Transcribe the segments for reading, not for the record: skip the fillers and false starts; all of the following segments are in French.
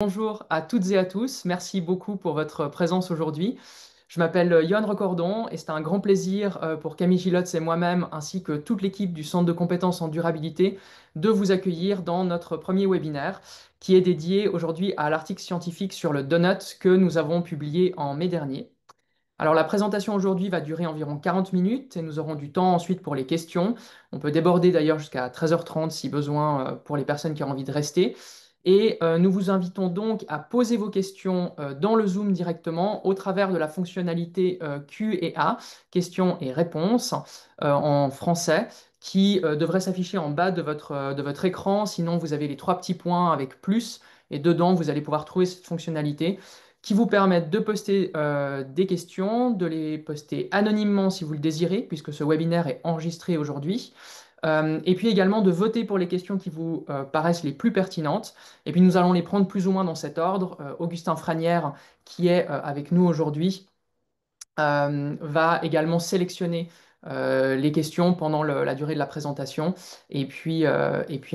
Bonjour à toutes et à tous, merci beaucoup pour votre présence aujourd'hui. Je m'appelle Yohan Recordon et c'est un grand plaisir pour Camille Gilotz et moi-même, ainsi que toute l'équipe du Centre de compétences en durabilité, de vous accueillir dans notre premier webinaire qui est dédié aujourd'hui à l'article scientifique sur le donut que nous avons publié en mai dernier. Alors la présentation aujourd'hui va durer environ 40 minutes et nous aurons du temps ensuite pour les questions. On peut déborder d'ailleurs jusqu'à 13h30 si besoin pour les personnes qui ont envie de rester. Et nous vous invitons donc à poser vos questions dans le Zoom directement au travers de la fonctionnalité Q&A, questions et réponses en français, qui devrait s'afficher en bas de votre écran. Sinon, vous avez les trois petits points avec plus et dedans, vous allez pouvoir trouver cette fonctionnalité qui vous permettent de poster des questions, de les poster anonymement si vous le désirez, puisque ce webinaire est enregistré aujourd'hui. Et puis également de voter pour les questions qui vous paraissent les plus pertinentes. Et puis nous allons les prendre plus ou moins dans cet ordre. Augustin Franière, qui est avec nous aujourd'hui, va également sélectionner les questions pendant la durée de la présentation. Et puis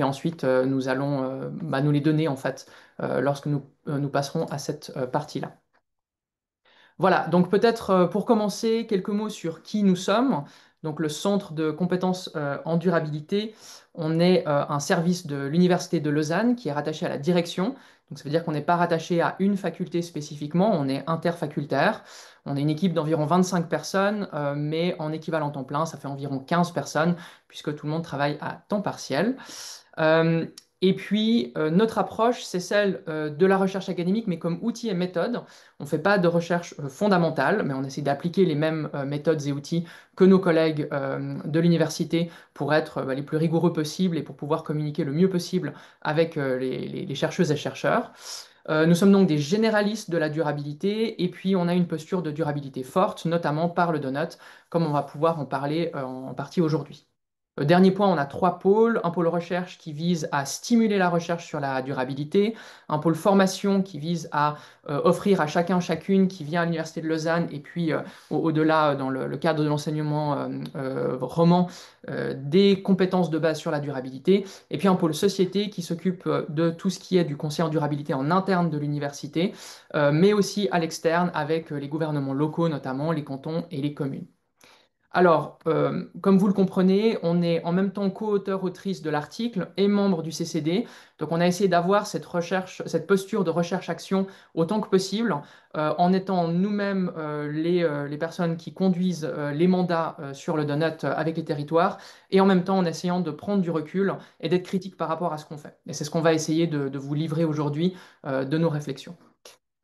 ensuite, nous allons nous les donner en fait lorsque nous passerons à cette partie-là. Voilà, donc peut-être pour commencer, quelques mots sur qui nous sommes. Donc le Centre de compétences en durabilité, on est un service de l'Université de Lausanne qui est rattaché à la direction. Donc ça veut dire qu'on n'est pas rattaché à une faculté spécifiquement, on est interfacultaire. On est une équipe d'environ 25 personnes, mais en équivalent temps plein, ça fait environ 15 personnes, puisque tout le monde travaille à temps partiel. Euh, et puis, notre approche, c'est celle de la recherche académique, mais comme outil et méthode. On ne fait pas de recherche fondamentale, mais on essaie d'appliquer les mêmes méthodes et outils que nos collègues de l'université pour être les plus rigoureux possibles et pour pouvoir communiquer le mieux possible avec les chercheuses et chercheurs. Nous sommes donc des généralistes de la durabilité et puis on a une posture de durabilité forte, notamment par le donut, comme on va pouvoir en parler en partie aujourd'hui. Dernier point, on a trois pôles. Un pôle recherche qui vise à stimuler la recherche sur la durabilité, un pôle formation qui vise à offrir à chacun, chacune qui vient à l'Université de Lausanne et puis au-delà, dans le cadre de l'enseignement roman, des compétences de base sur la durabilité. Et puis un pôle société qui s'occupe de tout ce qui est du conseil en durabilité en interne de l'université, mais aussi à l'externe avec les gouvernements locaux, notamment les cantons et les communes. Alors, comme vous le comprenez, on est en même temps co-auteur-autrice de l'article et membre du CCD. Donc, on a essayé d'avoir cette recherche, cette posture de recherche-action autant que possible, en étant nous-mêmes les personnes qui conduisent les mandats sur le donut avec les territoires, et en même temps en essayant de prendre du recul et d'être critique par rapport à ce qu'on fait. Et c'est ce qu'on va essayer de vous livrer aujourd'hui de nos réflexions.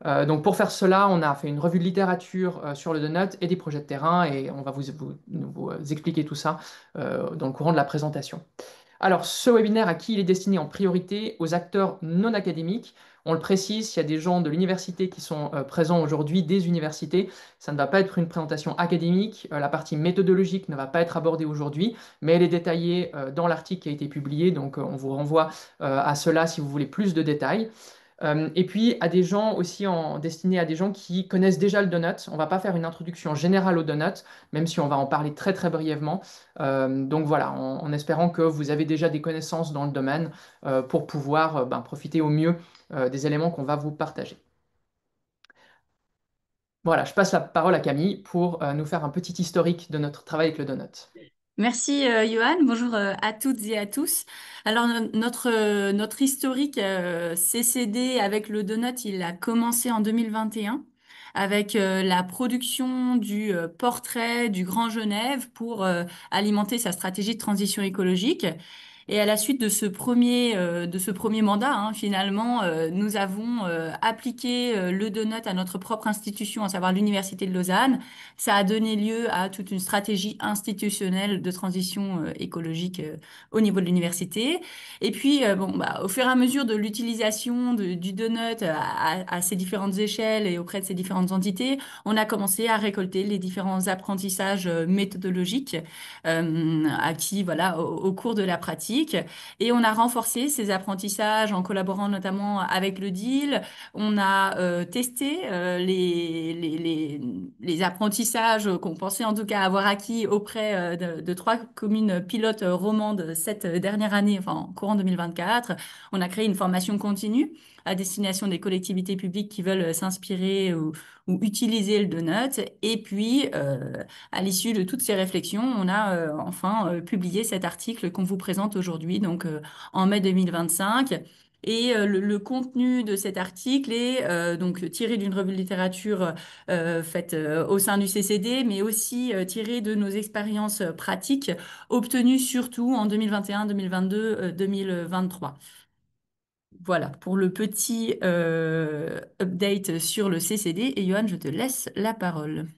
Donc pour faire cela, on a fait une revue de littérature sur le donut et des projets de terrain et on va vous expliquer tout ça dans le courant de la présentation. Alors ce webinaire, à qui il est destiné en priorité? Aux acteurs non académiques. On le précise, s'il y a des gens de l'université qui sont présents aujourd'hui, des universités, ça ne va pas être une présentation académique. La partie méthodologique ne va pas être abordée aujourd'hui, mais elle est détaillée dans l'article qui a été publié, donc on vous renvoie à cela si vous voulez plus de détails. Et puis à des gens aussi destinés à des gens qui connaissent déjà le donut. On va pas faire une introduction générale au donut, même si on va en parler très très brièvement. Donc voilà, en espérant que vous avez déjà des connaissances dans le domaine pour pouvoir profiter au mieux des éléments qu'on va vous partager. Voilà, je passe la parole à Camille pour nous faire un petit historique de notre travail avec le donut. Merci Johan, bonjour à toutes et à tous. Alors notre historique CCD avec le donut, il a commencé en 2021 avec la production du portrait du Grand Genève pour alimenter sa stratégie de transition écologique. Et à la suite de ce premier mandat, hein, finalement, nous avons appliqué le donut à notre propre institution, à savoir l'Université de Lausanne. Ça a donné lieu à toute une stratégie institutionnelle de transition écologique au niveau de l'université. Et puis, au fur et à mesure de l'utilisation du donut à ces différentes échelles et auprès de ces différentes entités, on a commencé à récolter les différents apprentissages méthodologiques acquis voilà, au cours de la pratique. Et on a renforcé ces apprentissages en collaborant notamment avec le DIL. On a testé les apprentissages qu'on pensait en tout cas avoir acquis auprès de trois communes pilotes romandes cette dernière année, enfin en courant 2024. On a créé une formation continue à destination des collectivités publiques qui veulent s'inspirer ou utiliser le donut. Et puis, à l'issue de toutes ces réflexions, on a enfin publié cet article qu'on vous présente aujourd'hui, donc en mai 2025. Et le contenu de cet article est donc tiré d'une revue de littérature faite au sein du CCD, mais aussi tiré de nos expériences pratiques obtenues surtout en 2021, 2022, 2023. Voilà pour le petit update sur le CCD. Et Johan, je te laisse la parole.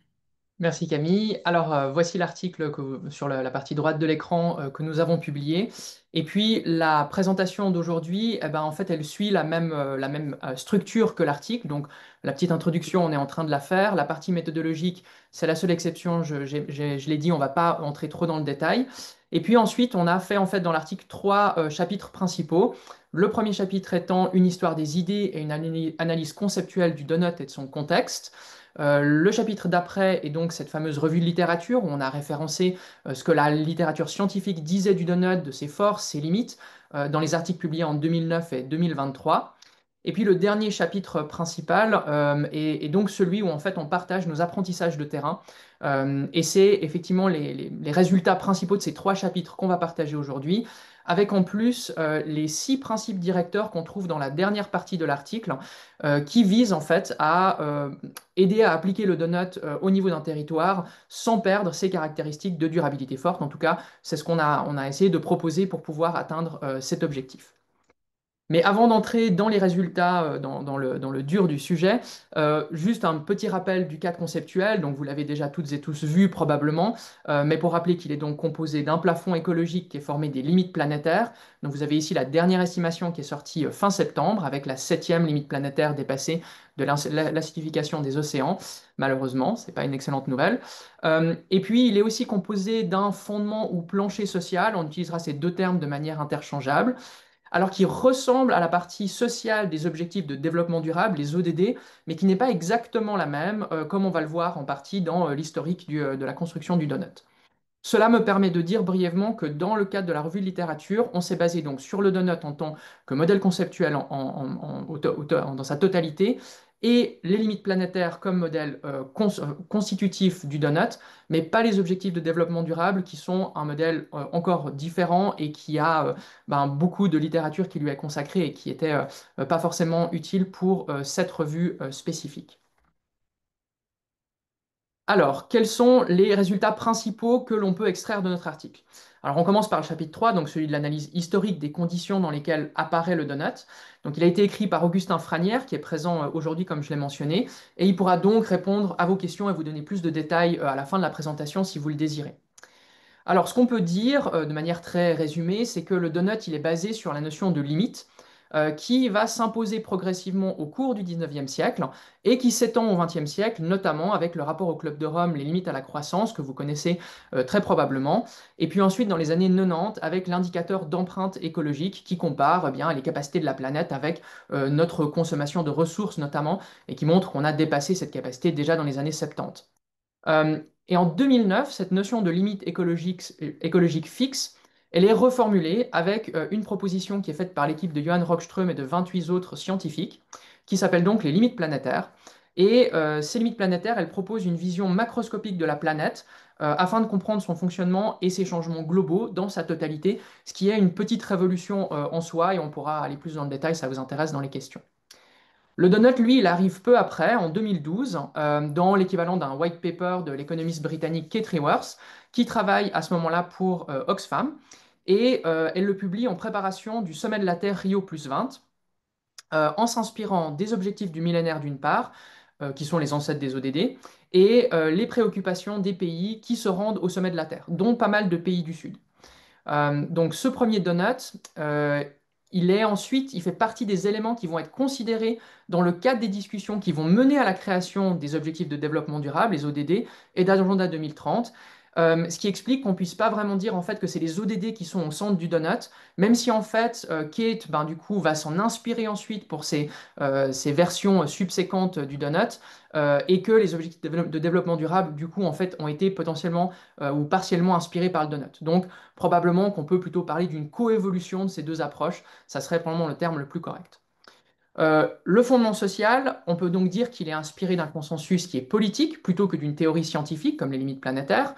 Merci Camille. Alors voici l'article sur la partie droite de l'écran que nous avons publié. Et puis la présentation d'aujourd'hui, eh ben, en fait, elle suit la même structure que l'article. Donc la petite introduction, on est en train de la faire. La partie méthodologique, c'est la seule exception. Je l'ai dit, on ne va pas entrer trop dans le détail. Et puis ensuite, on a fait en fait dans l'article trois chapitres principaux. Le premier chapitre étant une histoire des idées et une analyse conceptuelle du donut et de son contexte. Le chapitre d'après est donc cette fameuse revue de littérature où on a référencé ce que la littérature scientifique disait du donut, de ses forces, ses limites, dans les articles publiés en 2009 et 2023. Et puis le dernier chapitre principal est donc celui où en fait on partage nos apprentissages de terrain. Et c'est effectivement les résultats principaux de ces trois chapitres qu'on va partager aujourd'hui, avec en plus les six principes directeurs qu'on trouve dans la dernière partie de l'article, qui visent en fait à aider à appliquer le donut au niveau d'un territoire sans perdre ses caractéristiques de durabilité forte. En tout cas, c'est ce qu'on a essayé de proposer pour pouvoir atteindre cet objectif. Mais avant d'entrer dans les résultats, dans le dur du sujet, juste un petit rappel du cadre conceptuel. Donc vous l'avez déjà toutes et tous vu probablement, mais pour rappeler qu'il est donc composé d'un plafond écologique qui est formé des limites planétaires. Donc vous avez ici la dernière estimation qui est sortie fin septembre, avec la septième limite planétaire dépassée de l'acidification des océans. Malheureusement, ce n'est pas une excellente nouvelle. Et puis il est aussi composé d'un fondement ou plancher social. On utilisera ces deux termes de manière interchangeable, alors qui ressemble à la partie sociale des objectifs de développement durable, les ODD, mais qui n'est pas exactement la même, comme on va le voir en partie dans l'historique de la construction du donut. Cela me permet de dire brièvement que dans le cadre de la revue de littérature, on s'est basé donc sur le donut en tant que modèle conceptuel dans sa totalité, et les limites planétaires comme modèle constitutif du donut, mais pas les objectifs de développement durable qui sont un modèle encore différent et qui a beaucoup de littérature qui lui est consacrée et qui était pas forcément utile pour cette revue spécifique. Alors, quels sont les résultats principaux que l'on peut extraire de notre article? Alors, on commence par le chapitre 3, donc celui de l'analyse historique des conditions dans lesquelles apparaît le donut. Donc, il a été écrit par Augustin Franière, qui est présent aujourd'hui, comme je l'ai mentionné, et il pourra donc répondre à vos questions et vous donner plus de détails à la fin de la présentation si vous le désirez. Alors, ce qu'on peut dire de manière très résumée, c'est que le donut, il est basé sur la notion de limite, qui va s'imposer progressivement au cours du 19e siècle et qui s'étend au 20e siècle, notamment avec le rapport au Club de Rome, les limites à la croissance, que vous connaissez très probablement, et puis ensuite dans les années 90 avec l'indicateur d'empreinte écologique qui compare les capacités de la planète avec notre consommation de ressources notamment, et qui montre qu'on a dépassé cette capacité déjà dans les années 70. Et en 2009, cette notion de limite écologique fixe, elle est reformulée avec une proposition qui est faite par l'équipe de Johan Rockström et de 28 autres scientifiques, qui s'appelle donc les limites planétaires. Et ces limites planétaires, elles proposent une vision macroscopique de la planète afin de comprendre son fonctionnement et ses changements globaux dans sa totalité, ce qui est une petite révolution en soi, et on pourra aller plus dans le détail si ça vous intéresse dans les questions. Le donut, lui, il arrive peu après, en 2012, dans l'équivalent d'un white paper de l'économiste britannique Kate Raworth, qui travaille à ce moment-là pour Oxfam, et elle le publie en préparation du sommet de la Terre Rio plus 20, en s'inspirant des objectifs du millénaire d'une part, qui sont les ancêtres des ODD, et les préoccupations des pays qui se rendent au sommet de la Terre, dont pas mal de pays du Sud. Donc ce premier donut, il fait partie des éléments qui vont être considérés dans le cadre des discussions qui vont mener à la création des objectifs de développement durable, les ODD, et d'Agenda 2030. Ce qui explique qu'on ne puisse pas vraiment dire en fait que c'est les ODD qui sont au centre du donut, même si en fait Kate du coup va s'en inspirer ensuite pour ses versions subséquentes du donut, et que les objectifs de développement durable du coup en fait ont été potentiellement ou partiellement inspirés par le donut. Donc probablement qu'on peut plutôt parler d'une coévolution de ces deux approches, ça serait probablement le terme le plus correct. Le fondement social, on peut donc dire qu'il est inspiré d'un consensus qui est politique plutôt que d'une théorie scientifique, comme les limites planétaires,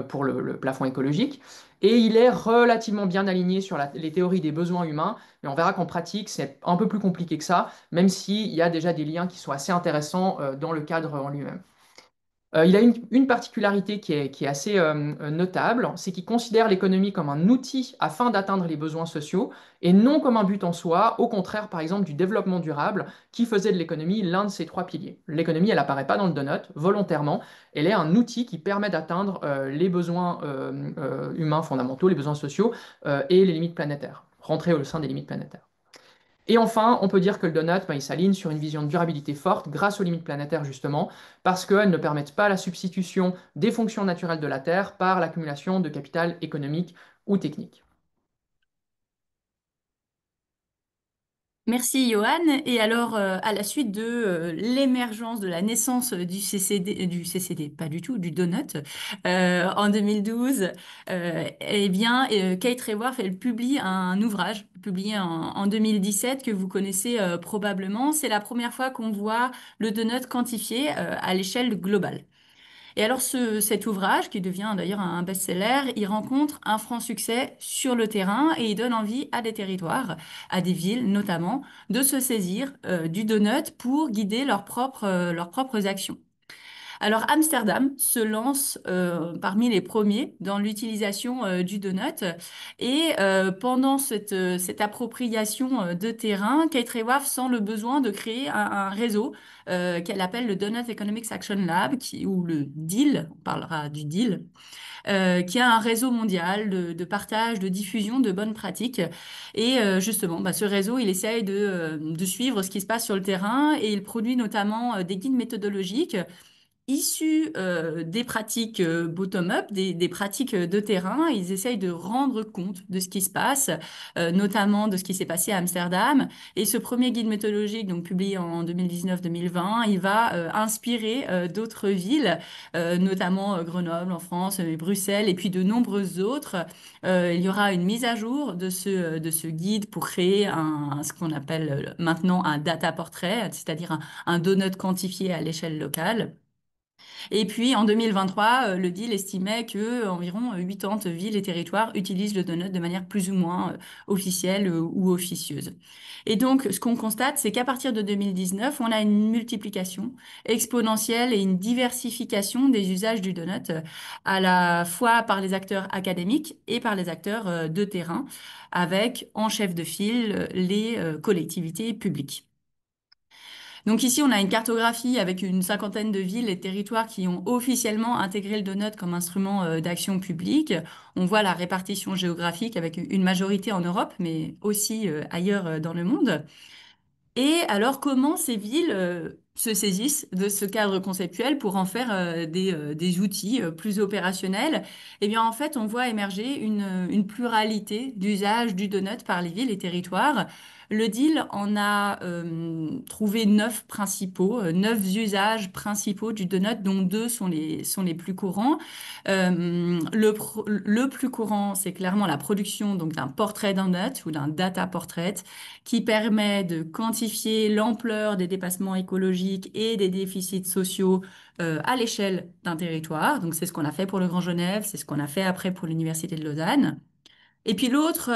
pour le plafond écologique, et il est relativement bien aligné sur les théories des besoins humains, mais on verra qu'en pratique, c'est un peu plus compliqué que ça, même s'il y a déjà des liens qui sont assez intéressants dans le cadre en lui-même. Il a une particularité qui est assez notable, c'est qu'il considère l'économie comme un outil afin d'atteindre les besoins sociaux et non comme un but en soi, au contraire par exemple du développement durable qui faisait de l'économie l'un de ses trois piliers. L'économie, elle apparaît pas dans le donut, volontairement, elle est un outil qui permet d'atteindre les besoins humains fondamentaux, les besoins sociaux et les limites planétaires, rentrer au sein des limites planétaires. Et enfin, on peut dire que le donut, ben, il s'aligne sur une vision de durabilité forte grâce aux limites planétaires justement, parce qu'elles ne permettent pas la substitution des fonctions naturelles de la Terre par l'accumulation de capital économique ou technique. Merci Johan. Et alors, à la suite de l'émergence de la naissance du CCD, pas du tout, du donut, en 2012, eh bien, Kate Raworth, elle publie un ouvrage publié en 2017 que vous connaissez probablement. C'est la première fois qu'on voit le donut quantifié à l'échelle globale. Et alors cet ouvrage, qui devient d'ailleurs un best-seller, il rencontre un franc succès sur le terrain et il donne envie à des territoires, à des villes notamment, de se saisir du donut pour guider leurs propres actions. Alors Amsterdam se lance parmi les premiers dans l'utilisation du donut et pendant cette appropriation de terrain, Kate Raworth sent le besoin de créer un réseau qu'elle appelle le Donut Economics Action Lab ou le DEAL, on parlera du DEAL, qui a un réseau mondial de partage, de diffusion de bonnes pratiques. Et justement, bah, ce réseau, il essaye de suivre ce qui se passe sur le terrain et il produit notamment des guides méthodologiques issus des pratiques bottom-up, des pratiques de terrain. Ils essayent de rendre compte de ce qui se passe, notamment de ce qui s'est passé à Amsterdam. Et ce premier guide méthodologique, donc publié en 2019-2020, il va inspirer d'autres villes, notamment Grenoble en France, Bruxelles, et puis de nombreuses autres. Il y aura une mise à jour de ce guide pour créer ce qu'on appelle maintenant un data portrait, c'est-à-dire un donut quantifié à l'échelle locale. Et puis en 2023, le deal estimait que environ 80 villes et territoires utilisent le donut de manière plus ou moins officielle ou officieuse. Et donc, ce qu'on constate, c'est qu'à partir de 2019, on a une multiplication exponentielle et une diversification des usages du donut, à la fois par les acteurs académiques et par les acteurs de terrain, avec en chef de file les collectivités publiques. Donc ici, on a une cartographie avec une cinquantaine de villes et territoires qui ont officiellement intégré le donut comme instrument d'action publique. On voit la répartition géographique avec une majorité en Europe, mais aussi ailleurs dans le monde. Et alors, comment ces villes se saisissent de ce cadre conceptuel pour en faire des outils plus opérationnels? Eh bien, en fait, on voit émerger une pluralité d'usages du donut par les villes et territoires. Le deal en a trouvé 9 principaux, 9 usages principaux du donut, dont deux sont les plus courants. Le plus courant, c'est clairement la production donc d'un portrait donut ou d'un data portrait qui permet de quantifier l'ampleur des dépassements écologiques et des déficits sociaux à l'échelle d'un territoire. Donc, c'est ce qu'on a fait pour le Grand Genève, c'est ce qu'on a fait après pour l'Université de Lausanne. Et puis l'autre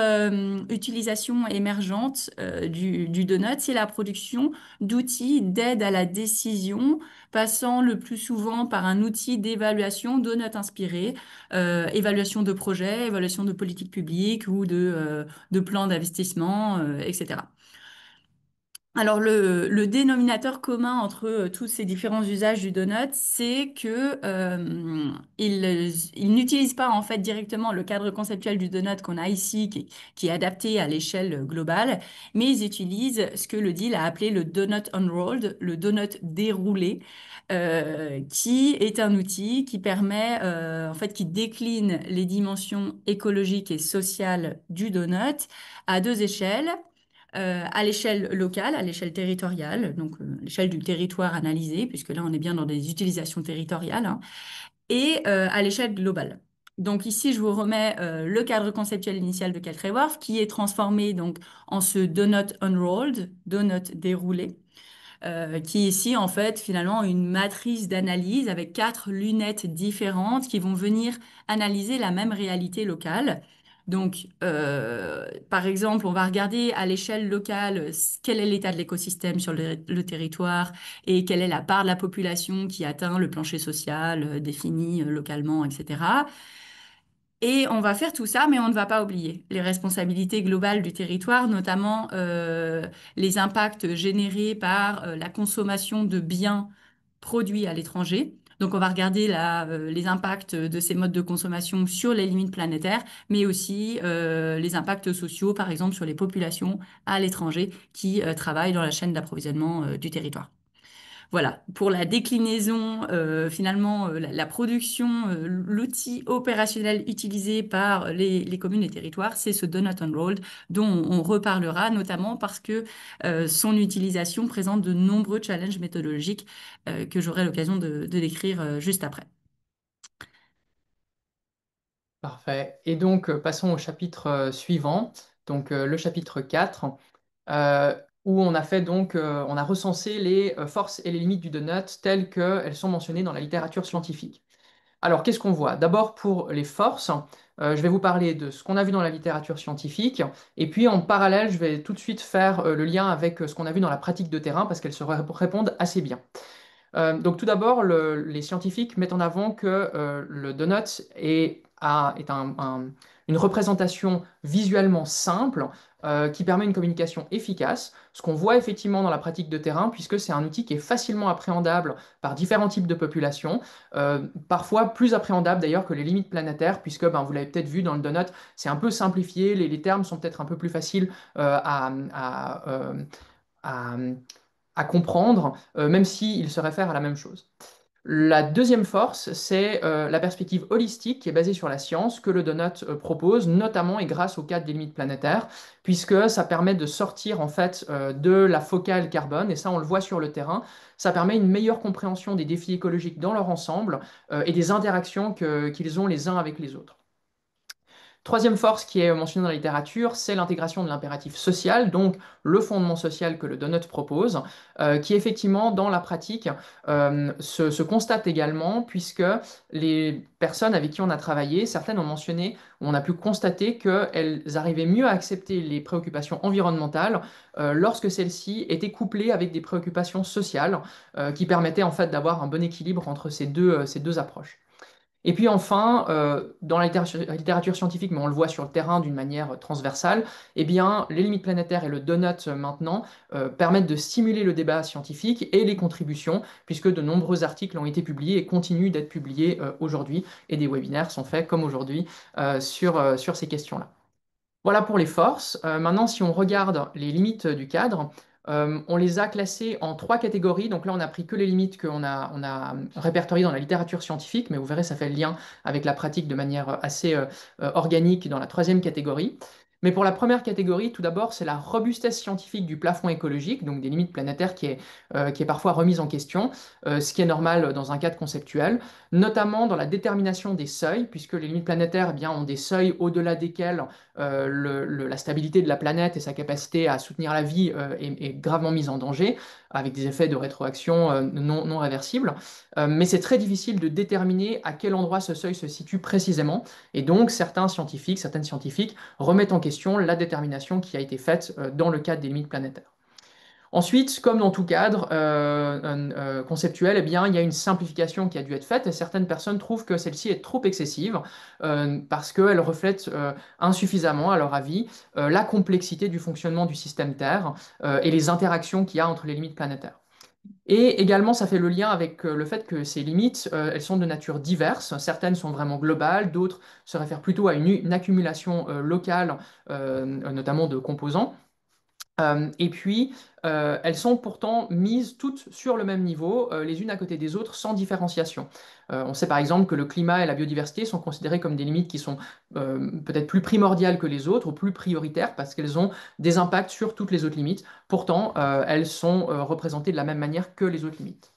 utilisation émergente du donut, c'est la production d'outils d'aide à la décision, passant le plus souvent par un outil d'évaluation donut inspiré, évaluation de projets, évaluation de politiques publiques ou de plans d'investissement, etc. Alors, le dénominateur commun entre tous ces différents usages du donut, c'est que ils n'utilisent pas en fait directement le cadre conceptuel du donut qu'on a ici, qui est adapté à l'échelle globale, mais ils utilisent ce que le deal a appelé le donut unrolled, le donut déroulé, qui est un outil qui permet, en fait, qui décline les dimensions écologiques et sociales du donut à deux échelles à l'échelle locale, à l'échelle territoriale, donc l'échelle du territoire analysé, puisque là on est bien dans des utilisations territoriales, hein, et à l'échelle globale. Donc ici, je vous remets le cadre conceptuel initial de Caltreworth qui est transformé donc en ce donut unrolled, donut déroulé, qui est ici en fait finalement une matrice d'analyse avec quatre lunettes différentes qui vont venir analyser la même réalité locale. Donc, par exemple, on va regarder à l'échelle locale quel est l'état de l'écosystème sur le territoire et quelle est la part de la population qui atteint le plancher social défini localement, etc. Et on va faire tout ça, mais on ne va pas oublier les responsabilités globales du territoire, notamment les impacts générés par la consommation de biens produits à l'étranger. Donc on va regarder les impacts de ces modes de consommation sur les limites planétaires, mais aussi les impacts sociaux, par exemple sur les populations à l'étranger qui travaillent dans la chaîne d'approvisionnement du territoire. Voilà, pour la déclinaison, finalement, la production, l'outil opérationnel utilisé par les communes et territoires, c'est ce Donut Unrolled dont on reparlera, notamment parce que son utilisation présente de nombreux challenges méthodologiques que j'aurai l'occasion de décrire juste après. Parfait. Et donc, passons au chapitre suivant, donc le chapitre 4, euh, où on a fait donc, on a recensé les forces et les limites du donut telles qu'elles sont mentionnées dans la littérature scientifique. Alors, qu'est-ce qu'on voit? D'abord, pour les forces, je vais vous parler de ce qu'on a vu dans la littérature scientifique, et puis en parallèle, je vais tout de suite faire le lien avec ce qu'on a vu dans la pratique de terrain, parce qu'elles se répondent assez bien. Donc tout d'abord, les scientifiques mettent en avant que le donut est une représentation visuellement simple qui permet une communication efficace, ce qu'on voit effectivement dans la pratique de terrain, puisque c'est un outil qui est facilement appréhendable par différents types de populations, parfois plus appréhendable d'ailleurs que les limites planétaires, puisque ben, vous l'avez peut-être vu dans le donut, c'est un peu simplifié, les termes sont peut-être un peu plus faciles à, à comprendre, même s'il se réfère à la même chose. La deuxième force, c'est la perspective holistique qui est basée sur la science que le donut propose, notamment et grâce au cadre des limites planétaires, puisque ça permet de sortir en fait de la focale carbone, et ça on le voit sur le terrain, ça permet une meilleure compréhension des défis écologiques dans leur ensemble et des interactions qu'ils ont les uns avec les autres. Troisième force qui est mentionnée dans la littérature, c'est l'intégration de l'impératif social, donc le fondement social que le donut propose, qui effectivement dans la pratique se constate également, puisque les personnes avec qui on a travaillé, certaines ont mentionné, on a pu constater qu'elles arrivaient mieux à accepter les préoccupations environnementales lorsque celles-ci étaient couplées avec des préoccupations sociales, qui permettaient en fait d'avoir un bon équilibre entre ces deux approches. Et puis enfin, dans la littérature scientifique, mais on le voit sur le terrain d'une manière transversale, eh bien, les limites planétaires et le donut maintenant permettent de stimuler le débat scientifique et les contributions, puisque de nombreux articles ont été publiés et continuent d'être publiés aujourd'hui, et des webinaires sont faits comme aujourd'hui sur ces questions-là. Voilà pour les forces. Maintenant, si on regarde les limites du cadre, on les a classées en trois catégories. Donc là, on n'a pris que les limites on a répertoriées dans la littérature scientifique, mais vous verrez, ça fait le lien avec la pratique de manière assez organique dans la troisième catégorie. Mais pour la première catégorie, tout d'abord, c'est la robustesse scientifique du plafond écologique, donc des limites planétaires qui est parfois remise en question, ce qui est normal dans un cadre conceptuel, notamment dans la détermination des seuils, puisque les limites planétaires eh bien, ont des seuils au-delà desquels la stabilité de la planète et sa capacité à soutenir la vie est gravement mise en danger, avec des effets de rétroaction non réversibles. Mais c'est très difficile de déterminer à quel endroit ce seuil se situe précisément. Et donc, certaines scientifiques remettent en question la détermination qui a été faite dans le cadre des limites planétaires. Ensuite, comme dans tout cadre conceptuel, eh bien, il y a une simplification qui a dû être faite et certaines personnes trouvent que celle-ci est trop excessive parce qu'elle reflète insuffisamment, à leur avis, la complexité du fonctionnement du système Terre et les interactions qu'il y a entre les limites planétaires. Et également, ça fait le lien avec le fait que ces limites, elles sont de nature diverse. Certaines sont vraiment globales, d'autres se réfèrent plutôt à une accumulation locale, notamment de composants. Et puis, elles sont pourtant mises toutes sur le même niveau, les unes à côté des autres, sans différenciation. On sait par exemple que le climat et la biodiversité sont considérés comme des limites qui sont peut-être plus primordiales que les autres, ou plus prioritaires, parce qu'elles ont des impacts sur toutes les autres limites. Pourtant, elles sont représentées de la même manière que les autres limites.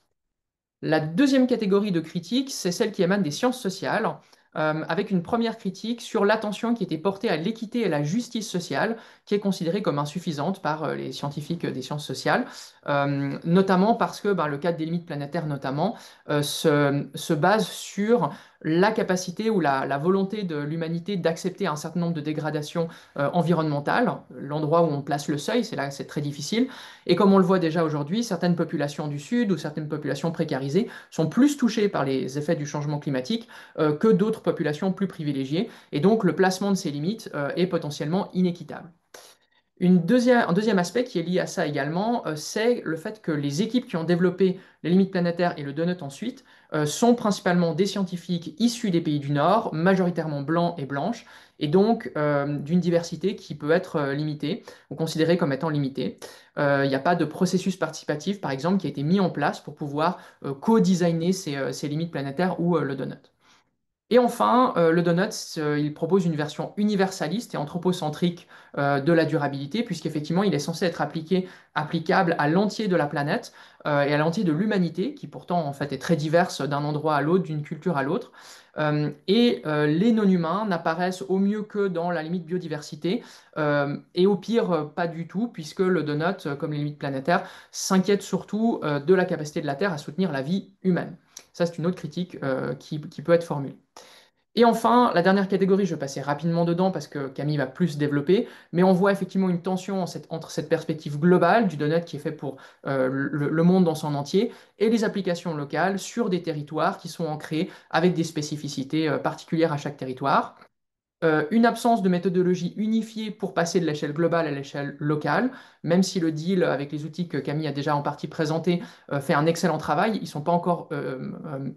La deuxième catégorie de critiques, c'est celle qui émane des sciences sociales. avec une première critique sur l'attention qui était portée à l'équité et à la justice sociale, qui est considérée comme insuffisante par les scientifiques des sciences sociales, notamment parce que le cadre des limites planétaires notamment se base sur la capacité ou la volonté de l'humanité d'accepter un certain nombre de dégradations environnementales. L'endroit où on place le seuil, c'est là c'est très difficile. Et comme on le voit déjà aujourd'hui, certaines populations du Sud ou certaines populations précarisées sont plus touchées par les effets du changement climatique que d'autres populations plus privilégiées. Et donc le placement de ces limites est potentiellement inéquitable. Un deuxième aspect qui est lié à ça également, c'est le fait que les équipes qui ont développé les limites planétaires et le donut ensuite sont principalement des scientifiques issus des pays du Nord, majoritairement blancs et blanches, et donc d'une diversité qui peut être limitée ou considérée comme étant limitée. Il n'y a pas de processus participatif, par exemple, qui a été mis en place pour pouvoir co-designer ces limites planétaires ou le donut. Et enfin, le Donuts, il propose une version universaliste et anthropocentrique de la durabilité, puisqu'effectivement, il est censé être applicable à l'entier de la planète et à l'entier de l'humanité, qui pourtant en fait est très diverse d'un endroit à l'autre, d'une culture à l'autre. Les non-humains n'apparaissent au mieux que dans la limite biodiversité, et au pire, pas du tout, puisque le Donut, comme les limites planétaires, s'inquiète surtout de la capacité de la Terre à soutenir la vie humaine. Ça, c'est une autre critique qui peut être formulée. Et enfin, la dernière catégorie, je vais passer rapidement dedans parce que Camille va plus développer, mais on voit effectivement une tension entre cette perspective globale du donut qui est fait pour le monde dans son entier et les applications locales sur des territoires qui sont ancrés avec des spécificités particulières à chaque territoire. Une absence de méthodologie unifiée pour passer de l'échelle globale à l'échelle locale, même si le deal avec les outils que Camille a déjà en partie présentés fait un excellent travail, ils ne sont pas encore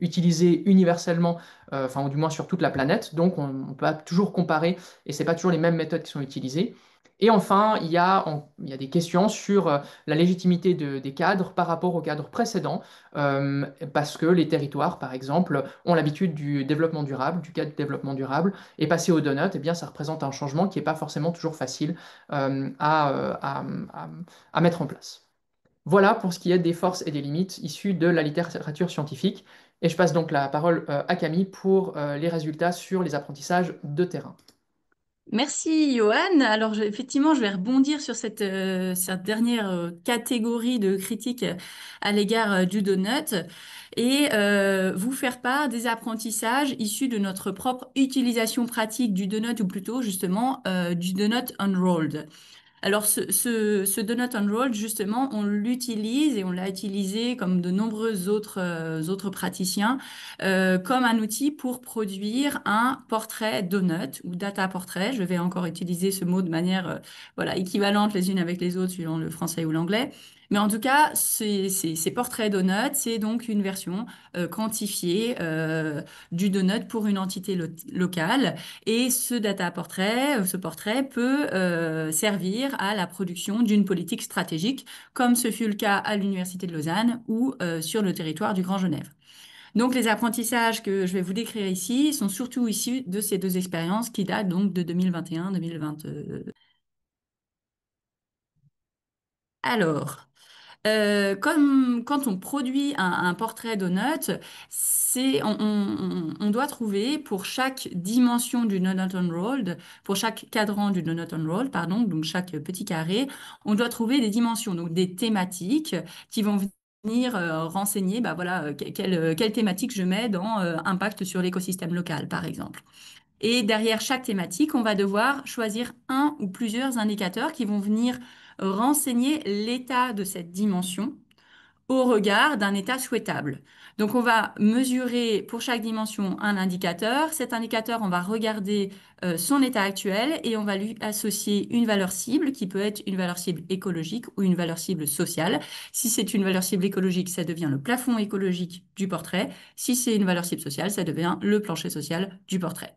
utilisés universellement, enfin ou du moins sur toute la planète, donc on peut toujours comparer et ce n'est pas toujours les mêmes méthodes qui sont utilisées. Et enfin, il y a des questions sur la légitimité des cadres par rapport aux cadres précédents, parce que les territoires, par exemple, ont l'habitude du développement durable, du cadre de développement durable, et passer au donut, eh bien, ça représente un changement qui n'est pas forcément toujours facile à mettre en place. Voilà pour ce qui est des forces et des limites issues de la littérature scientifique. Et je passe donc la parole à Camille pour les résultats sur les apprentissages de terrain. Merci Johan. Alors effectivement, je vais rebondir sur cette dernière catégorie de critiques à l'égard du donut et vous faire part des apprentissages issus de notre propre utilisation pratique du donut ou plutôt justement du donut unrolled. Alors, ce Donut Unrolled, justement, on l'utilise et on l'a utilisé comme de nombreux autres praticiens comme un outil pour produire un portrait donut ou data portrait. Je vais encore utiliser ce mot de manière voilà, équivalente les unes avec les autres suivant le français ou l'anglais. Mais en tout cas, ces portraits donuts, c'est donc une version quantifiée du donut pour une entité locale. Et ce data portrait, ce portrait peut servir à la production d'une politique stratégique, comme ce fut le cas à l'Université de Lausanne ou sur le territoire du Grand Genève. Donc les apprentissages que je vais vous décrire ici sont surtout issus de ces deux expériences qui datent donc de 2021-2020. Alors, comme quand on produit un portrait donut, on doit trouver pour chaque dimension du donut unrolled, pour chaque cadran du donut unrolled, pardon, donc chaque petit carré, on doit trouver des dimensions, donc des thématiques qui vont venir renseigner, bah voilà, quelle thématique je mets dans impact sur l'écosystème local, par exemple. Et derrière chaque thématique, on va devoir choisir un ou plusieurs indicateurs qui vont venir renseigner l'état de cette dimension au regard d'un état souhaitable. Donc, on va mesurer pour chaque dimension un indicateur. Cet indicateur, on va regarder son état actuel et on va lui associer une valeur cible qui peut être une valeur cible écologique ou une valeur cible sociale. Si c'est une valeur cible écologique, ça devient le plafond écologique du portrait. Si c'est une valeur cible sociale, ça devient le plancher social du portrait.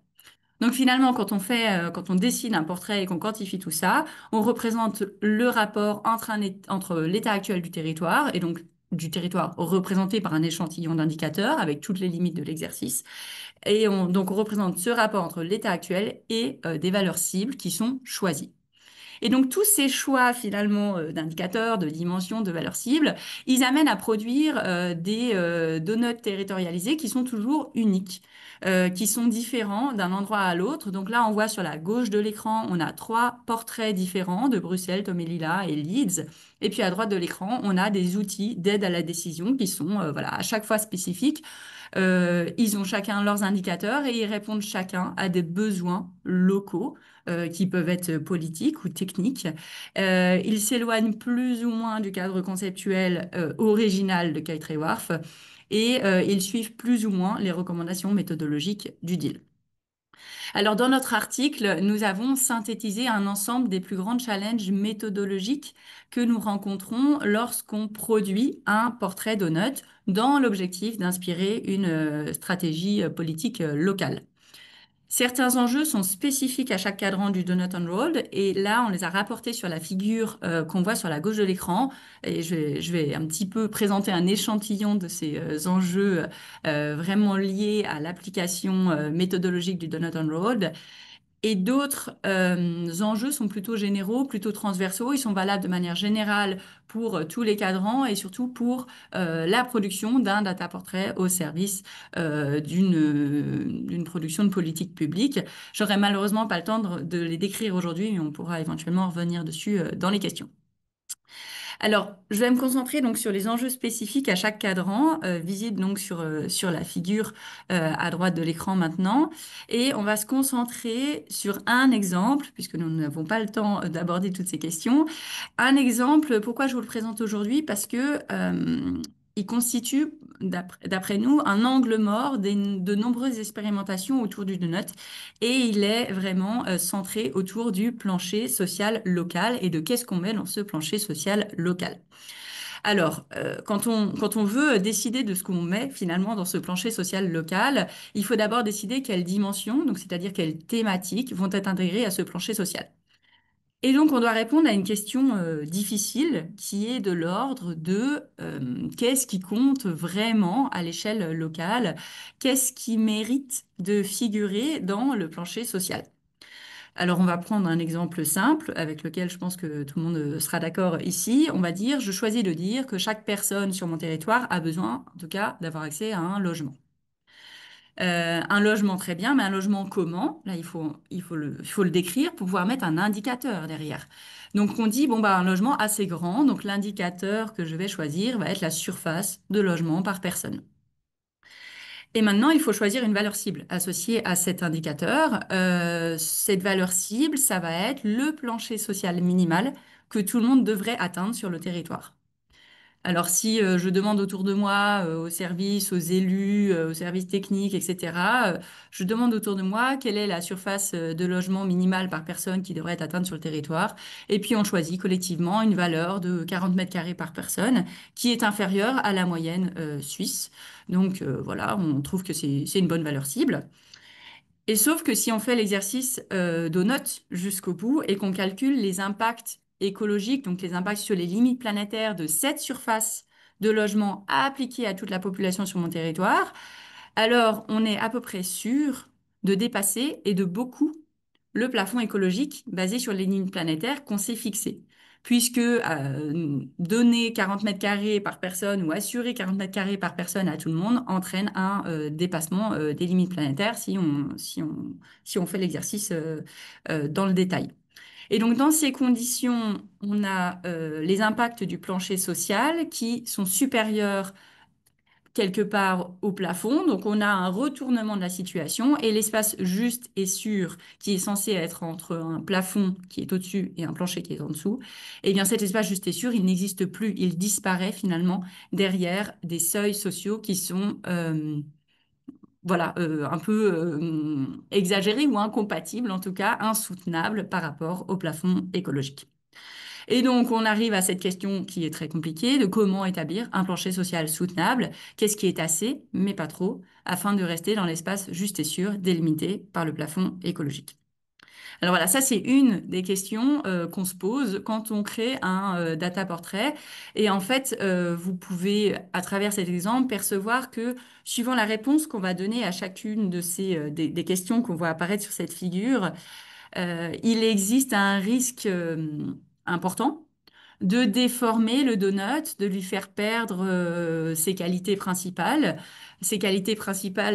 Donc finalement, quand on dessine un portrait et qu'on quantifie tout ça, on représente le rapport entre l'état actuel du territoire et donc du territoire représenté par un échantillon d'indicateurs avec toutes les limites de l'exercice. Et donc on représente ce rapport entre l'état actuel et des valeurs cibles qui sont choisies. Et donc tous ces choix finalement d'indicateurs, de dimensions, de valeurs cibles, ils amènent à produire des donuts territorialisés qui sont toujours uniques, qui sont différents d'un endroit à l'autre. Donc là, on voit sur la gauche de l'écran, on a trois portraits différents de Bruxelles, Tomelilla et Leeds. Et puis à droite de l'écran, on a des outils d'aide à la décision qui sont voilà, à chaque fois spécifiques. Ils ont chacun leurs indicateurs et ils répondent chacun à des besoins locaux qui peuvent être politiques ou techniques. Ils s'éloignent plus ou moins du cadre conceptuel original de Kite-Raworth et ils suivent plus ou moins les recommandations méthodologiques du deal. Alors, dans notre article, nous avons synthétisé un ensemble des plus grands challenges méthodologiques que nous rencontrons lorsqu'on produit un portrait donut dans l'objectif d'inspirer une stratégie politique locale. Certains enjeux sont spécifiques à chaque cadran du Donut Unrolled et là, on les a rapportés sur la figure qu'on voit sur la gauche de l'écran. Et je vais un petit peu présenter un échantillon de ces enjeux vraiment liés à l'application méthodologique du Donut Unrolled. Et d'autres enjeux sont plutôt généraux, plutôt transversaux. Ils sont valables de manière générale pour tous les cadrans et surtout pour la production d'un data portrait au service d'une production de politique publique. J'aurais malheureusement pas le temps de les décrire aujourd'hui, mais on pourra éventuellement revenir dessus dans les questions. Alors, je vais me concentrer donc sur les enjeux spécifiques à chaque cadran, visible donc sur la figure à droite de l'écran maintenant. Et on va se concentrer sur un exemple, puisque nous n'avons pas le temps d'aborder toutes ces questions. Un exemple, pourquoi je vous le présente aujourd'hui? Parce que il constitue, d'après nous, un angle mort de nombreuses expérimentations autour du donut et il est vraiment centré autour du plancher social local et de qu'est-ce qu'on met dans ce plancher social local. Alors, quand on veut décider de ce qu'on met finalement dans ce plancher social local, il faut d'abord décider quelles dimensions, donc c'est-à-dire quelles thématiques vont être intégrées à ce plancher social. Et donc, on doit répondre à une question difficile qui est de l'ordre de qu'est-ce qui compte vraiment à l'échelle locale, qu'est-ce qui mérite de figurer dans le plancher social. Alors, on va prendre un exemple simple avec lequel je pense que tout le monde sera d'accord ici. On va dire, je choisis de dire que chaque personne sur mon territoire a besoin, en tout cas, d'avoir accès à un logement. Un logement très bien, mais un logement comment? Là, il faut le décrire pour pouvoir mettre un indicateur derrière. Donc, on dit, bon, bah, un logement assez grand. Donc, l'indicateur que je vais choisir va être la surface de logement par personne. Et maintenant, il faut choisir une valeur cible associée à cet indicateur. Cette valeur cible, ça va être le plancher social minimal que tout le monde devrait atteindre sur le territoire. Alors, si je demande autour de moi, aux services, aux élus, aux services techniques, etc., je demande autour de moi quelle est la surface de logement minimale par personne qui devrait être atteinte sur le territoire. Et puis, on choisit collectivement une valeur de 40 mètres carrés par personne qui est inférieure à la moyenne suisse. Donc, voilà, on trouve que c'est une bonne valeur cible. Et sauf que si on fait l'exercice d'ONOT jusqu'au bout et qu'on calcule les impacts écologiques, donc les impacts sur les limites planétaires de cette surface de logement à appliquer à toute la population sur mon territoire, alors on est à peu près sûr de dépasser et de beaucoup le plafond écologique basé sur les limites planétaires qu'on s'est fixées. Puisque donner 40 mètres carrés par personne ou assurer 40 mètres carrés par personne à tout le monde entraîne un dépassement des limites planétaires si on fait l'exercice dans le détail. Et donc, dans ces conditions, on a les impacts du plancher social qui sont supérieurs quelque part au plafond. Donc, on a un retournement de la situation et l'espace juste et sûr qui est censé être entre un plafond qui est au-dessus et un plancher qui est en dessous, eh bien, cet espace juste et sûr, il n'existe plus. Il disparaît finalement derrière des seuils sociaux qui sont voilà, un peu exagérés ou incompatibles, en tout cas insoutenables par rapport au plafond écologique. Et donc, on arrive à cette question qui est très compliquée de comment établir un plancher social soutenable, qu'est-ce qui est assez, mais pas trop, afin de rester dans l'espace juste et sûr, délimité par le plafond écologique. Alors voilà, ça c'est une des questions qu'on se pose quand on crée un data portrait. Et en fait, vous pouvez, à travers cet exemple, percevoir que suivant la réponse qu'on va donner à chacune de ces des questions qu'on voit apparaître sur cette figure, il existe un risque important de déformer le donut, de lui faire perdre ses qualités principales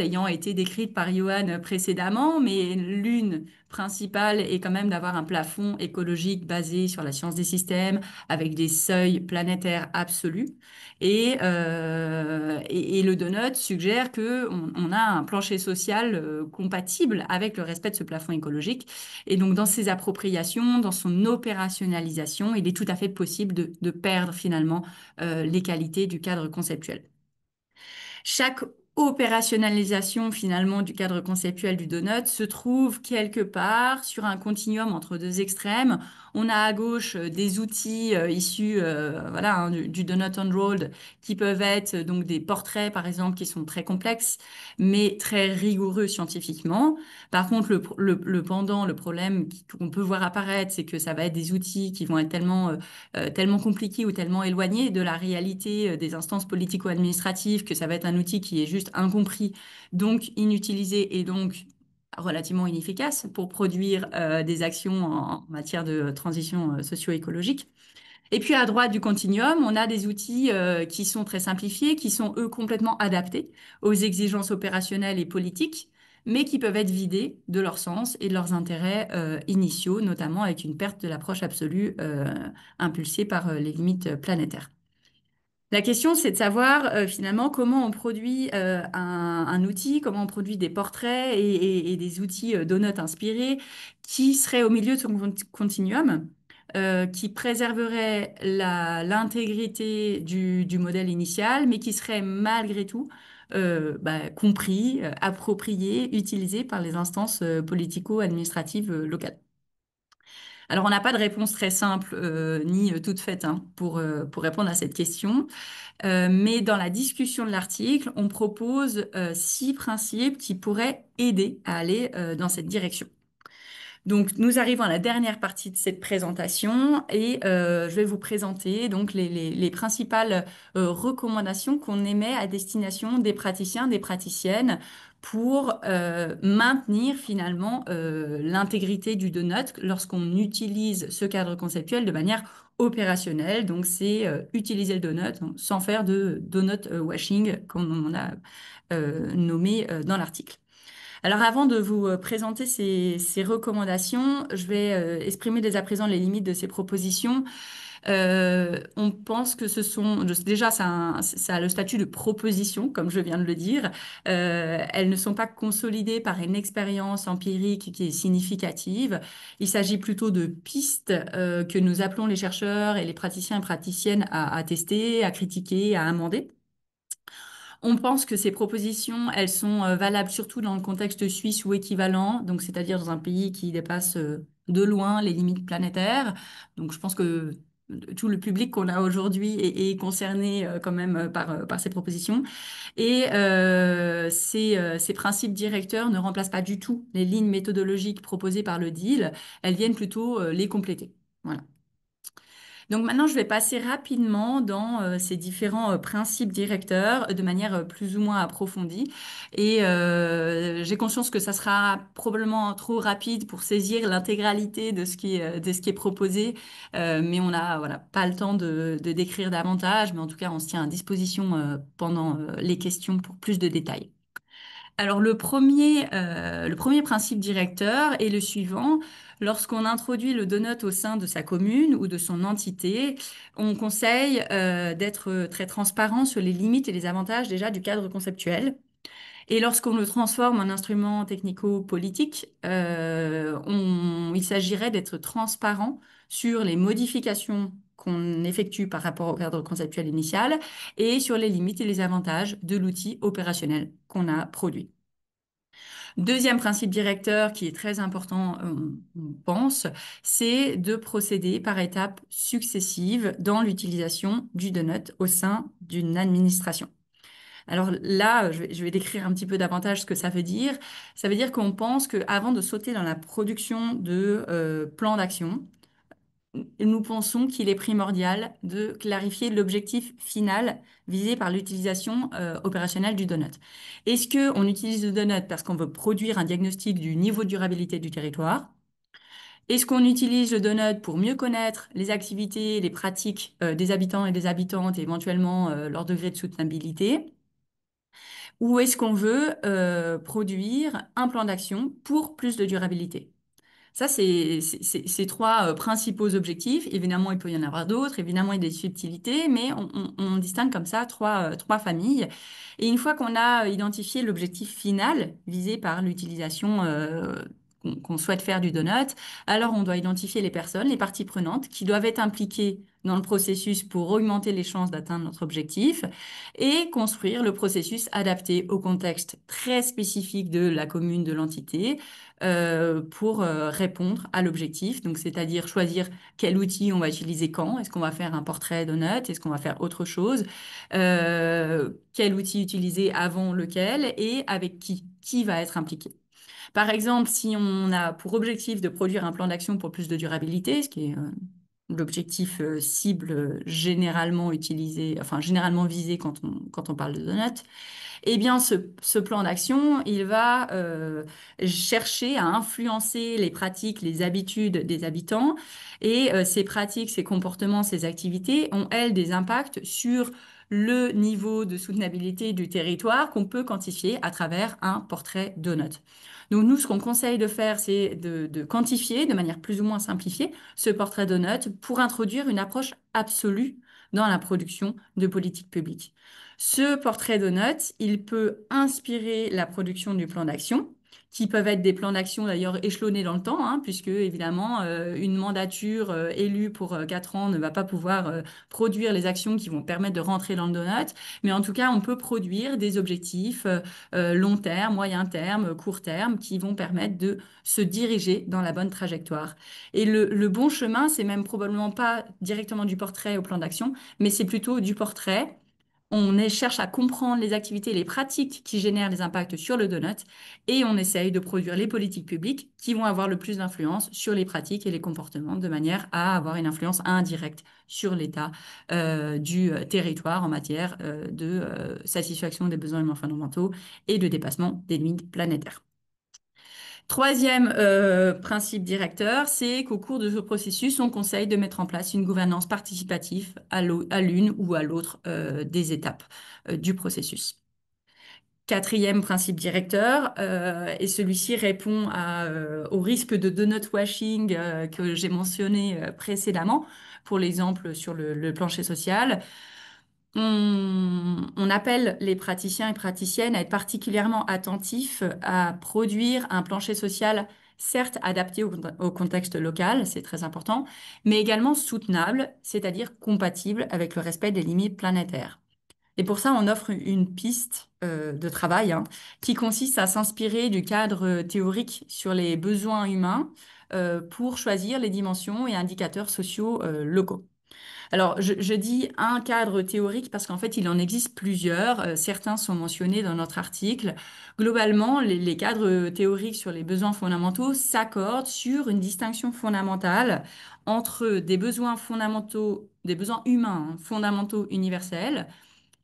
ayant été décrites par Johan précédemment, mais l'une principale est quand même d'avoir un plafond écologique basé sur la science des systèmes, avec des seuils planétaires absolus. Et le donut suggère que on a un plancher social compatible avec le respect de ce plafond écologique. Et donc, dans ses appropriations, dans son opérationnalisation, il est tout à fait possible de perdre finalement les qualités du cadre conceptuel. Chaque opérationnalisation finalement du cadre conceptuel du donut se trouve quelque part sur un continuum entre deux extrêmes. On a à gauche des outils issus voilà, hein, du donut unrolled qui peuvent être donc des portraits par exemple qui sont très complexes mais très rigoureux scientifiquement. Par contre, le pendant, le problème qu'on peut voir apparaître, c'est que ça va être des outils qui vont être tellement compliqué ou tellement éloigné de la réalité des instances politico-administratives que ça va être un outil qui est juste incompris, donc inutilisé et donc relativement inefficace pour produire des actions en matière de transition socio-écologique. Et puis à droite du continuum, on a des outils qui sont très simplifiés, qui sont eux complètement adaptés aux exigences opérationnelles et politiques, mais qui peuvent être vidés de leur sens et de leurs intérêts initiaux, notamment avec une perte de l'approche absolue impulsée par les limites planétaires. La question, c'est de savoir finalement comment on produit un outil, comment on produit des portraits et des outils donuts inspirés qui seraient au milieu de ce continuum, qui préserveraient l'intégrité du modèle initial, mais qui seraient malgré tout compris, appropriés, utilisés par les instances politico-administratives locales. Alors, on n'a pas de réponse très simple ni toute faite hein, pour répondre à cette question. Mais dans la discussion de l'article, on propose 6 principes qui pourraient aider à aller dans cette direction. Donc, nous arrivons à la dernière partie de cette présentation et je vais vous présenter donc les principales recommandations qu'on émet à destination des praticiens, des praticiennes pour maintenir finalement l'intégrité du donut lorsqu'on utilise ce cadre conceptuel de manière opérationnelle. Donc, c'est utiliser le donut hein, sans faire de donut washing, comme on a nommé dans l'article. Alors avant de vous présenter ces recommandations, je vais exprimer dès à présent les limites de ces propositions. On pense que ce sont déjà ça a le statut de proposition, comme je viens de le dire. Elles ne sont pas consolidées par une expérience empirique qui est significative. Il s'agit plutôt de pistes que nous appelons les chercheurs et les praticiens et praticiennes à tester, à critiquer, à amender. On pense que ces propositions, elles sont valables surtout dans le contexte suisse ou équivalent, donc c'est-à-dire dans un pays qui dépasse de loin les limites planétaires. Donc je pense que tout le public qu'on a aujourd'hui est concerné quand même par ces propositions. Et ces principes directeurs ne remplacent pas du tout les lignes méthodologiques proposées par le deal, elles viennent plutôt les compléter. Voilà. Donc maintenant, je vais passer rapidement dans ces différents principes directeurs de manière plus ou moins approfondie. Et j'ai conscience que ça sera probablement trop rapide pour saisir l'intégralité de ce qui est proposé. Mais on n'a voilà, pas le temps de décrire davantage. Mais en tout cas, on se tient à disposition pendant les questions pour plus de détails. Alors le premier principe directeur est le suivant. Lorsqu'on introduit le donut au sein de sa commune ou de son entité, on conseille d'être très transparent sur les limites et les avantages déjà du cadre conceptuel. Et lorsqu'on le transforme en instrument technico-politique, il s'agirait d'être transparent sur les modifications qu'on effectue par rapport au cadre conceptuel initial et sur les limites et les avantages de l'outil opérationnel qu'on a produit. Deuxième principe directeur qui est très important, on pense, c'est de procéder par étapes successives dans l'utilisation du donut au sein d'une administration. Alors là, je vais décrire un petit peu davantage ce que ça veut dire. Ça veut dire qu'on pense qu'avant de sauter dans la production de plans d'action, nous pensons qu'il est primordial de clarifier l'objectif final visé par l'utilisation opérationnelle du donut. Est-ce qu'on utilise le donut parce qu'on veut produire un diagnostic du niveau de durabilité du territoire? Est-ce qu'on utilise le donut pour mieux connaître les activités, les pratiques des habitants et des habitantes et éventuellement leur degré de soutenabilité? Ou est-ce qu'on veut produire un plan d'action pour plus de durabilité? Ça, c'est ces trois principaux objectifs. Évidemment, il peut y en avoir d'autres. Évidemment, il y a des subtilités, mais on distingue comme ça trois familles. Et une fois qu'on a identifié l'objectif final visé par l'utilisation qu'on souhaite faire du donut, alors on doit identifier les personnes, les parties prenantes qui doivent être impliquées dans le processus pour augmenter les chances d'atteindre notre objectif et construire le processus adapté au contexte très spécifique de la commune, de l'entité pour répondre à l'objectif. Donc, c'est-à-dire choisir quel outil on va utiliser quand. Est-ce qu'on va faire un portrait de notes? Est-ce qu'on va faire autre chose? Quel outil utiliser avant lequel et avec qui? Qui va être impliqué? Par exemple, si on a pour objectif de produire un plan d'action pour plus de durabilité, ce qui est l'objectif cible généralement utilisé, enfin généralement visé quand on parle de donuts, eh bien, ce plan d'action, il va chercher à influencer les pratiques, les habitudes des habitants. Et ces pratiques, ces comportements, ces activités ont, elles, des impacts sur le niveau de soutenabilité du territoire qu'on peut quantifier à travers un portrait donut. Donc nous, ce qu'on conseille de faire, c'est de quantifier de manière plus ou moins simplifiée ce portrait donut pour introduire une approche absolue dans la production de politiques publiques. Ce portrait de notes, il peut inspirer la production du plan d'action, qui peuvent être des plans d'action d'ailleurs échelonnés dans le temps, hein, puisque évidemment une mandature élue pour 4 ans ne va pas pouvoir produire les actions qui vont permettre de rentrer dans le donut, mais en tout cas on peut produire des objectifs long terme, moyen terme, court terme, qui vont permettre de se diriger dans la bonne trajectoire. Et le bon chemin, c'est même probablement pas directement du portrait au plan d'action, mais c'est plutôt du portrait cherche à comprendre les activités et les pratiques qui génèrent les impacts sur le donut et on essaye de produire les politiques publiques qui vont avoir le plus d'influence sur les pratiques et les comportements de manière à avoir une influence indirecte sur l'état du territoire en matière de satisfaction des besoins humains fondamentaux et de dépassement des limites planétaires. Troisième principe directeur, c'est qu'au cours de ce processus, on conseille de mettre en place une gouvernance participative à l'une ou à l'autre des étapes du processus. Quatrième principe directeur, et celui-ci répond au risque de donut washing que j'ai mentionné précédemment pour l'exemple sur le plancher social. On appelle les praticiens et praticiennes à être particulièrement attentifs à produire un plancher social, certes adapté au contexte local, c'est très important, mais également soutenable, c'est-à-dire compatible avec le respect des limites planétaires. Et pour ça, on offre une piste de travail hein, qui consiste à s'inspirer du cadre théorique sur les besoins humains pour choisir les dimensions et indicateurs sociaux locaux. Alors, je dis un cadre théorique parce qu'en fait, il en existe plusieurs. Certains sont mentionnés dans notre article. Globalement, les cadres théoriques sur les besoins fondamentaux s'accordent sur une distinction fondamentale entre des besoins fondamentaux, des besoins humains fondamentaux universels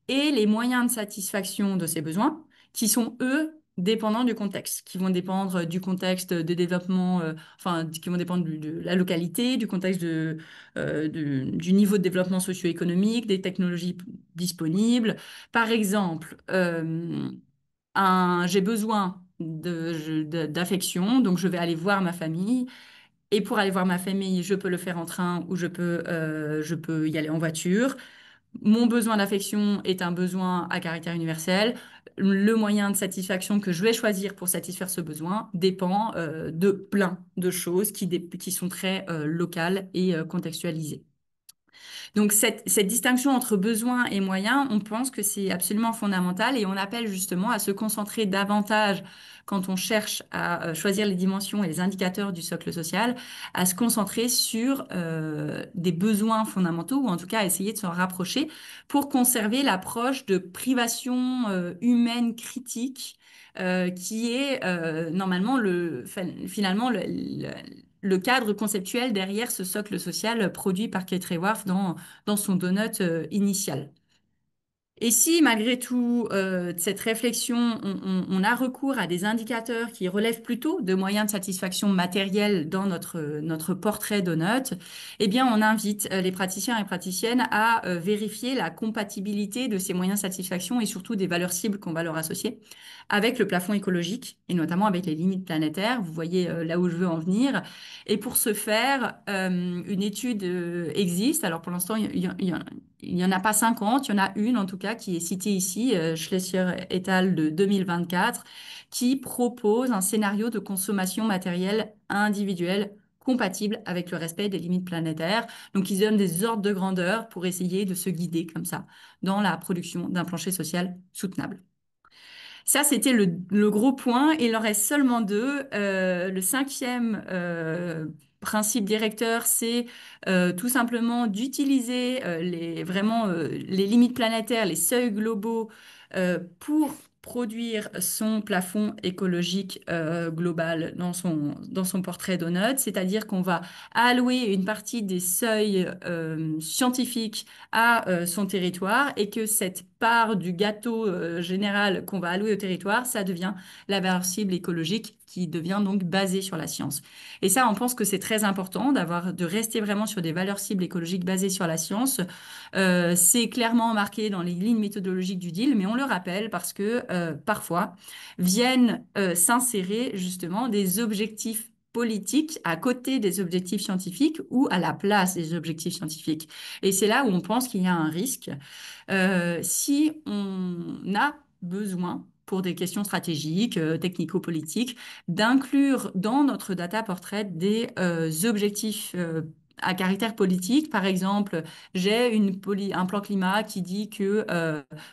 et les moyens de satisfaction de ces besoins, qui sont, eux, dépendants du contexte, qui vont dépendre du contexte de développement, enfin, qui vont dépendre de la localité, du contexte du niveau de développement socio-économique, des technologies disponibles. Par exemple, j'ai besoin d'affection, donc je vais aller voir ma famille. Et pour aller voir ma famille, je peux le faire en train ou je peux y aller en voiture. Mon besoin d'affection est un besoin à caractère universel. Le moyen de satisfaction que je vais choisir pour satisfaire ce besoin dépend de plein de choses qui sont très locales et contextualisées. Donc cette distinction entre besoin et moyen, on pense que c'est absolument fondamental et on appelle justement à se concentrer davantage quand on cherche à choisir les dimensions et les indicateurs du socle social, à se concentrer sur des besoins fondamentaux ou en tout cas à essayer de s'en rapprocher pour conserver l'approche de privation humaine critique qui est normalement finalement le cadre conceptuel derrière ce socle social produit par Kate Raworth dans son donut initial. Et si, malgré tout, cette réflexion, on a recours à des indicateurs qui relèvent plutôt de moyens de satisfaction matériels dans notre portrait donut, eh bien, on invite les praticiens et praticiennes à vérifier la compatibilité de ces moyens de satisfaction et surtout des valeurs cibles qu'on va leur associer avec le plafond écologique et notamment avec les limites planétaires. Vous voyez là où je veux en venir. Et pour ce faire, une étude existe. Alors, pour l'instant, il n'y en a pas 50, il y en a une en tout cas qui est citée ici, Schlesier et al. De 2024, qui propose un scénario de consommation matérielle individuelle compatible avec le respect des limites planétaires. Donc, ils donnent des ordres de grandeur pour essayer de se guider comme ça dans la production d'un plancher social soutenable. Ça, c'était le gros point. Il en reste seulement deux. Le cinquième principe directeur, c'est tout simplement d'utiliser vraiment les limites planétaires, les seuils globaux pour produire son plafond écologique global dans son portrait donut, c'est-à-dire qu'on va allouer une partie des seuils scientifiques à son territoire et que cette part du gâteau général qu'on va allouer au territoire, ça devient la valeur cible écologique qui devient donc basée sur la science. Et ça, on pense que c'est très important de rester vraiment sur des valeurs cibles écologiques basées sur la science. C'est clairement marqué dans les lignes méthodologiques du deal, mais on le rappelle parce que parfois viennent s'insérer justement des objectifs politiques à côté des objectifs scientifiques ou à la place des objectifs scientifiques. Et c'est là où on pense qu'il y a un risque. Si on a besoin, pour des questions stratégiques, technico-politiques, d'inclure dans notre data portrait des objectifs à caractère politique. Par exemple, j'ai un plan climat qui dit que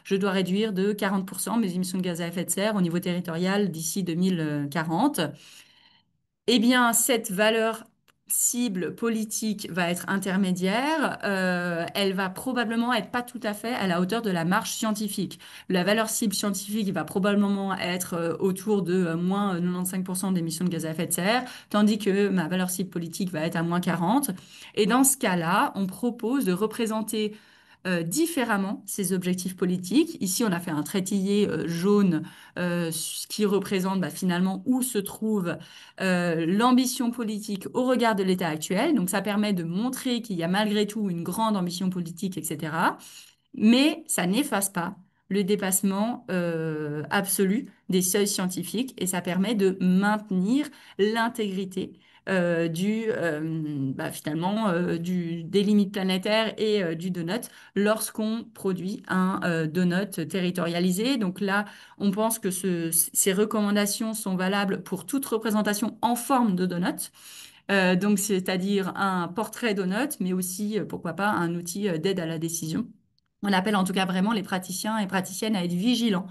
je dois réduire de 40% mes émissions de gaz à effet de serre au niveau territorial d'ici 2040. Eh bien, cette valeur cible politique va être intermédiaire. Elle va probablement être pas tout à fait à la hauteur de la marge scientifique. La valeur cible scientifique va probablement être autour de moins 95% d'émissions de gaz à effet de serre, tandis que ma valeur cible politique va être à moins 40. Et dans ce cas-là, on propose de représenter différemment ces objectifs politiques. Ici, on a fait un traitillé jaune ce qui représente finalement où se trouve l'ambition politique au regard de l'état actuel. Donc, ça permet de montrer qu'il y a malgré tout une grande ambition politique, etc. Mais ça n'efface pas le dépassement absolu des seuils scientifiques et ça permet de maintenir l'intégrité finalement des limites planétaires et du donut lorsqu'on produit un donut territorialisé. Donc là, on pense que ces recommandations sont valables pour toute représentation en forme de donut. Donc, c'est-à-dire un portrait donut, mais aussi, pourquoi pas, un outil d'aide à la décision. On appelle en tout cas vraiment les praticiens et praticiennes à être vigilants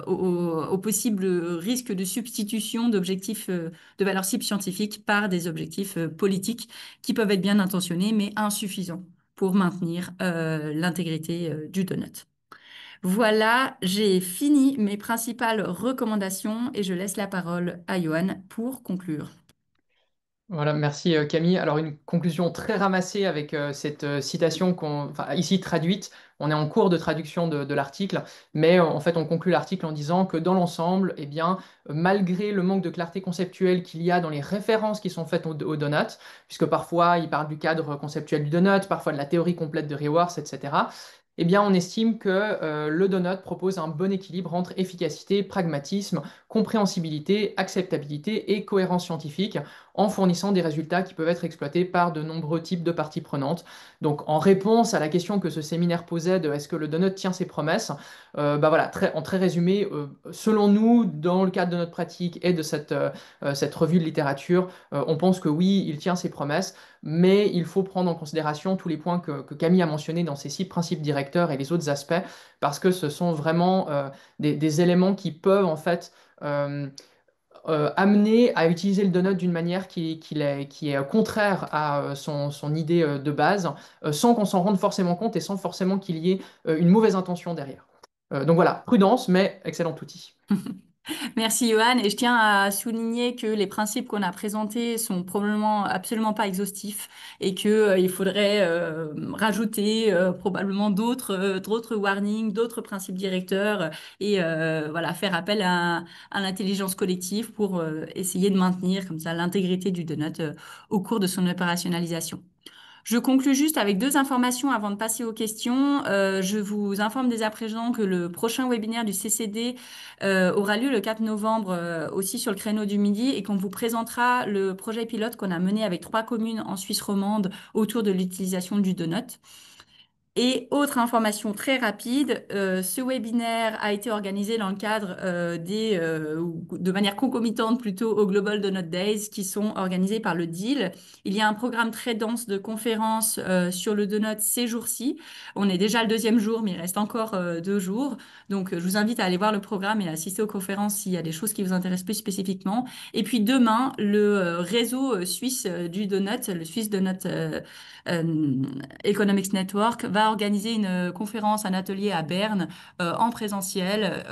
au possible risque de substitution d'objectifs de valeurs cibles scientifiques par des objectifs politiques qui peuvent être bien intentionnés mais insuffisants pour maintenir l'intégrité du donut. Voilà, j'ai fini mes principales recommandations et je laisse la parole à Johan pour conclure. Voilà, merci Camille. Alors une conclusion très ramassée avec cette citation enfin, ici traduite. On est en cours de traduction de l'article, mais en fait on conclut l'article en disant que dans l'ensemble, eh bien, malgré le manque de clarté conceptuelle qu'il y a dans les références qui sont faites au donut, puisque parfois il parle du cadre conceptuel du donut, parfois de la théorie complète de Reworth, etc. Eh bien, on estime que le donut propose un bon équilibre entre efficacité, pragmatisme, compréhensibilité, acceptabilité et cohérence scientifique en fournissant des résultats qui peuvent être exploités par de nombreux types de parties prenantes. Donc, en réponse à la question que ce séminaire posait de est-ce que le donut tient ses promesses, voilà, en très résumé, selon nous, dans le cadre de notre pratique et de cette revue de littérature, on pense que oui, il tient ses promesses, mais il faut prendre en considération tous les points que Camille a mentionnés dans ses 6 principes directeurs et les autres aspects, parce que ce sont vraiment des éléments qui peuvent en fait amener à utiliser le donut d'une manière qui est contraire à son idée de base, sans qu'on s'en rende forcément compte et sans forcément qu'il y ait une mauvaise intention derrière. Donc voilà, prudence, mais excellent outil. Merci Johan, et je tiens à souligner que les principes qu'on a présentés sont probablement absolument pas exhaustifs et que il faudrait rajouter probablement d'autres warnings, d'autres principes directeurs et voilà, faire appel à l'intelligence collective pour essayer de maintenir comme ça l'intégrité du donut au cours de son opérationnalisation. Je conclus juste avec deux informations avant de passer aux questions. Je vous informe dès à présent que le prochain webinaire du CCD aura lieu le 4 novembre aussi sur le créneau du midi et qu'on vous présentera le projet pilote qu'on a mené avec trois communes en Suisse romande autour de l'utilisation du donut. Et autre information très rapide, ce webinaire a été organisé dans le cadre ou de manière concomitante plutôt au Global Donut Days qui sont organisés par le DEAL. Il y a un programme très dense de conférences sur le donut ces jours-ci. On est déjà le deuxième jour, mais il reste encore 2 jours. Donc, je vous invite à aller voir le programme et à assister aux conférences s'il y a des choses qui vous intéressent plus spécifiquement. Et puis demain, le réseau suisse du donut, le Swiss Donut euh, Economics Network va organiser une conférence, un atelier à Berne en présentiel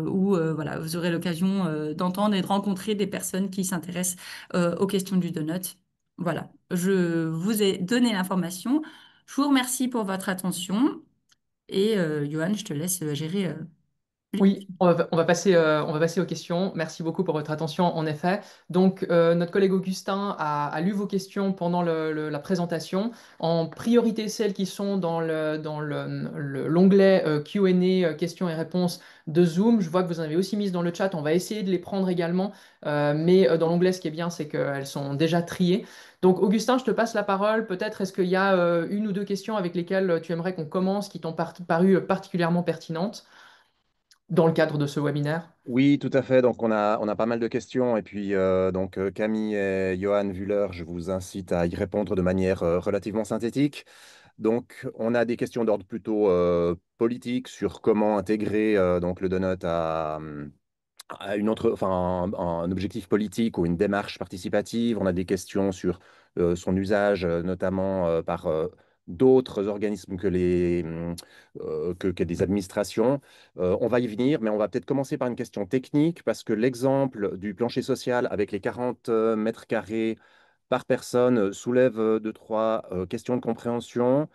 où voilà, vous aurez l'occasion d'entendre et de rencontrer des personnes qui s'intéressent aux questions du donut. Voilà, je vous ai donné l'information. Je vous remercie pour votre attention et Johan, je te laisse gérer les Oui, questions. on va passer aux questions. Merci beaucoup pour votre attention, en effet. Donc, notre collègue Augustin a lu vos questions pendant la présentation. En priorité, celles qui sont dans l'onglet Q&A, questions et réponses de Zoom. Je vois que vous en avez aussi mises dans le chat. On va essayer de les prendre également. Mais dans l'onglet, ce qui est bien, c'est qu'elles sont déjà triées. Donc, Augustin, je te passe la parole. Peut-être est-ce qu'il y a une ou deux questions avec lesquelles tu aimerais qu'on commence, qui t'ont paru particulièrement pertinentes dans le cadre de ce webinaire? Oui, tout à fait. Donc, on a pas mal de questions. Et puis, Camille et Johan, vu l'heure, je vous incite à y répondre de manière relativement synthétique. Donc, on a des questions d'ordre plutôt politique sur comment intégrer donc le donut à enfin, un objectif politique ou une démarche participative. On a des questions sur son usage, notamment par d'autres organismes que des administrations. On va y venir, mais on va peut-être commencer par une question technique, parce que l'exemple du plancher social avec les 40 mètres carrés par personne soulève deux, trois questions de compréhension.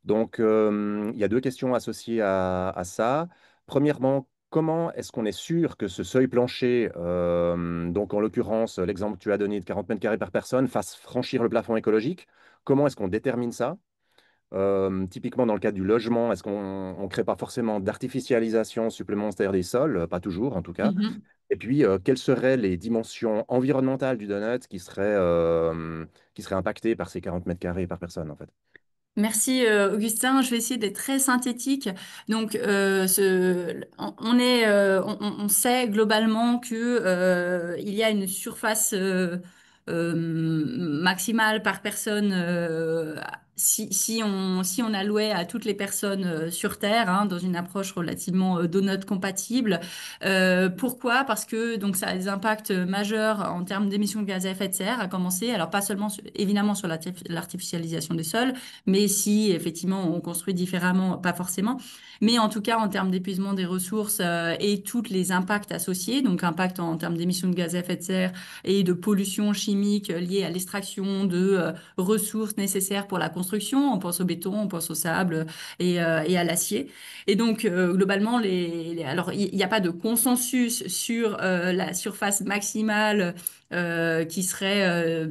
Donc, il y a deux questions associées à ça. Premièrement, comment est-ce qu'on est sûr que ce seuil plancher, donc en l'occurrence, l'exemple que tu as donné de 40 mètres carrés par personne, fasse franchir le plafond écologique? Comment est-ce qu'on détermine ça? Typiquement, dans le cadre du logement, est-ce qu'on ne crée pas forcément d'artificialisation supplémentaire des sols? Pas toujours, en tout cas. Mhm. Et puis, quelles seraient les dimensions environnementales du donut qui seraient impactées par ces 40 mètres carrés par personne, en fait? Merci Augustin, je vais essayer d'être très synthétique. Donc, on sait globalement que il y a une surface maximale par personne si on allouait à toutes les personnes sur Terre dans une approche relativement donut compatible. Pourquoi? Parce que donc ça a des impacts majeurs en termes d'émissions de gaz à effet de serre, à commencer. Alors pas seulement évidemment sur l'artificialisation des sols mais si effectivement on construit différemment, pas forcément, mais en tout cas en termes d'épuisement des ressources et tous les impacts associés, donc impact en termes d'émissions de gaz à effet de serre et de pollution chimique liée à l'extraction de ressources nécessaires pour la construction, on pense au béton, on pense au sable et à l'acier. Et donc globalement, alors il n'y a pas de consensus sur la surface maximale qui serait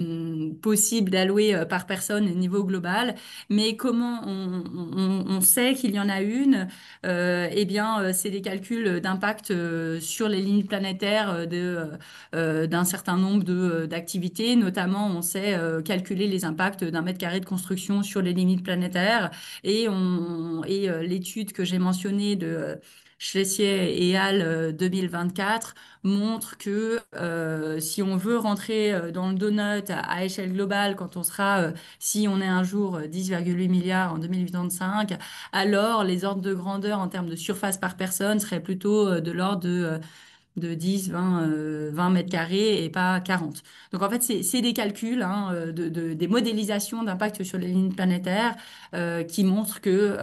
possible d'allouer par personne au niveau global. Mais comment on sait qu'il y en a une? Eh bien, c'est des calculs d'impact sur les limites planétaires d'un certain nombre d'activités. Notamment, on sait calculer les impacts d'un mètre carré de construction sur les limites planétaires. Et l'étude que j'ai mentionnée de Schlesier et al. 2024 montre que si on veut rentrer dans le donut à échelle globale, quand on sera si on est un jour 10,8 milliards en 2085, alors les ordres de grandeur en termes de surface par personne seraient plutôt de l'ordre de de 10, 20, 20 mètres carrés et pas 40. Donc en fait, c'est des calculs, hein, des modélisations d'impact sur les lignes planétaires qui montrent que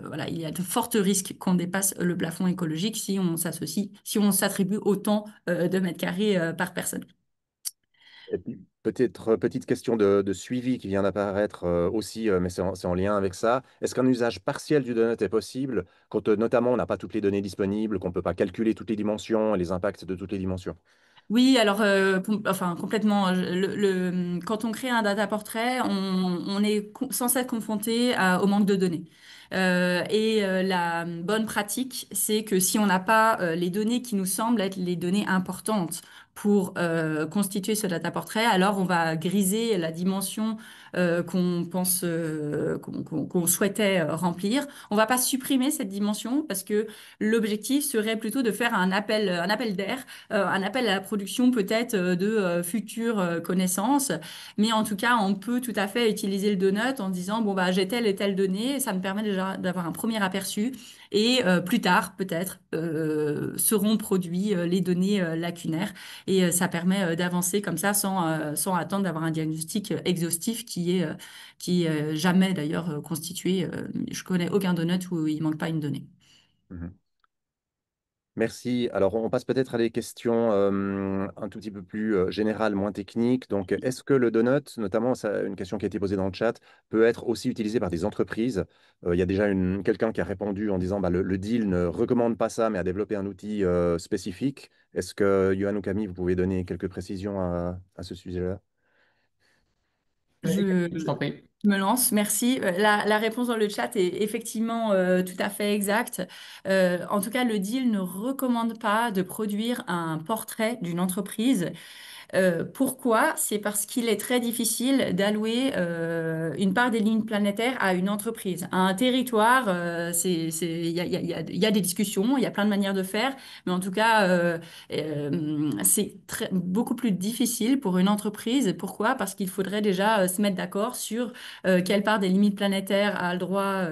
voilà, il y a de forts risques qu'on dépasse le plafond écologique si on s'associe, si on s'attribue autant de mètres carrés par personne. Et puis, peut-être petite question de suivi qui vient d'apparaître aussi, mais c'est en lien avec ça. Est-ce qu'un usage partiel du donut est possible quand notamment on n'a pas toutes les données disponibles, qu'on ne peut pas calculer toutes les dimensions et les impacts de toutes les dimensions? Oui, alors, enfin, complètement. Quand on crée un data portrait, on est sans cesse confronté au manque de données. La bonne pratique, c'est que si on n'a pas les données qui nous semblent être les données importantes pour constituer ce data portrait, alors on va griser la dimension qu'on pense, qu'on souhaitait remplir. On va pas supprimer cette dimension parce que l'objectif serait plutôt de faire un appel d'air, un appel à la production peut-être de futures connaissances. Mais en tout cas, on peut tout à fait utiliser le donut en disant, bon, bah, j'ai telle et telle donnée, ça me permet déjà d'avoir un premier aperçu. Et plus tard, peut-être, seront produits les données lacunaires. Et ça permet d'avancer comme ça sans attendre d'avoir un diagnostic exhaustif qui est jamais d'ailleurs constitué. Je connais aucun donut où il manque pas une donnée. Mhm. Merci. Alors, on passe peut-être à des questions un tout petit peu plus générales, moins techniques. Donc, est-ce que le donut, notamment, ça, une question qui a été posée dans le chat, peut être aussi utilisé par des entreprises? Il y a déjà quelqu'un qui a répondu en disant bah, le deal ne recommande pas ça, mais a développé un outil spécifique. Est-ce que, Johan ou Camille, vous pouvez donner quelques précisions à ce sujet-là? Vas-y, Je Camille, je t'en prie. me lance, merci. La réponse dans le chat est effectivement tout à fait exacte. En tout cas, le deal ne recommande pas de produire un portrait d'une entreprise. Pourquoi? C'est parce qu'il est très difficile d'allouer une part des lignes planétaires à une entreprise. À un territoire, il y a des discussions, il y a plein de manières de faire, mais en tout cas, beaucoup plus difficile pour une entreprise. Pourquoi? Parce qu'il faudrait déjà se mettre d'accord sur quelle part des limites planétaires a le droit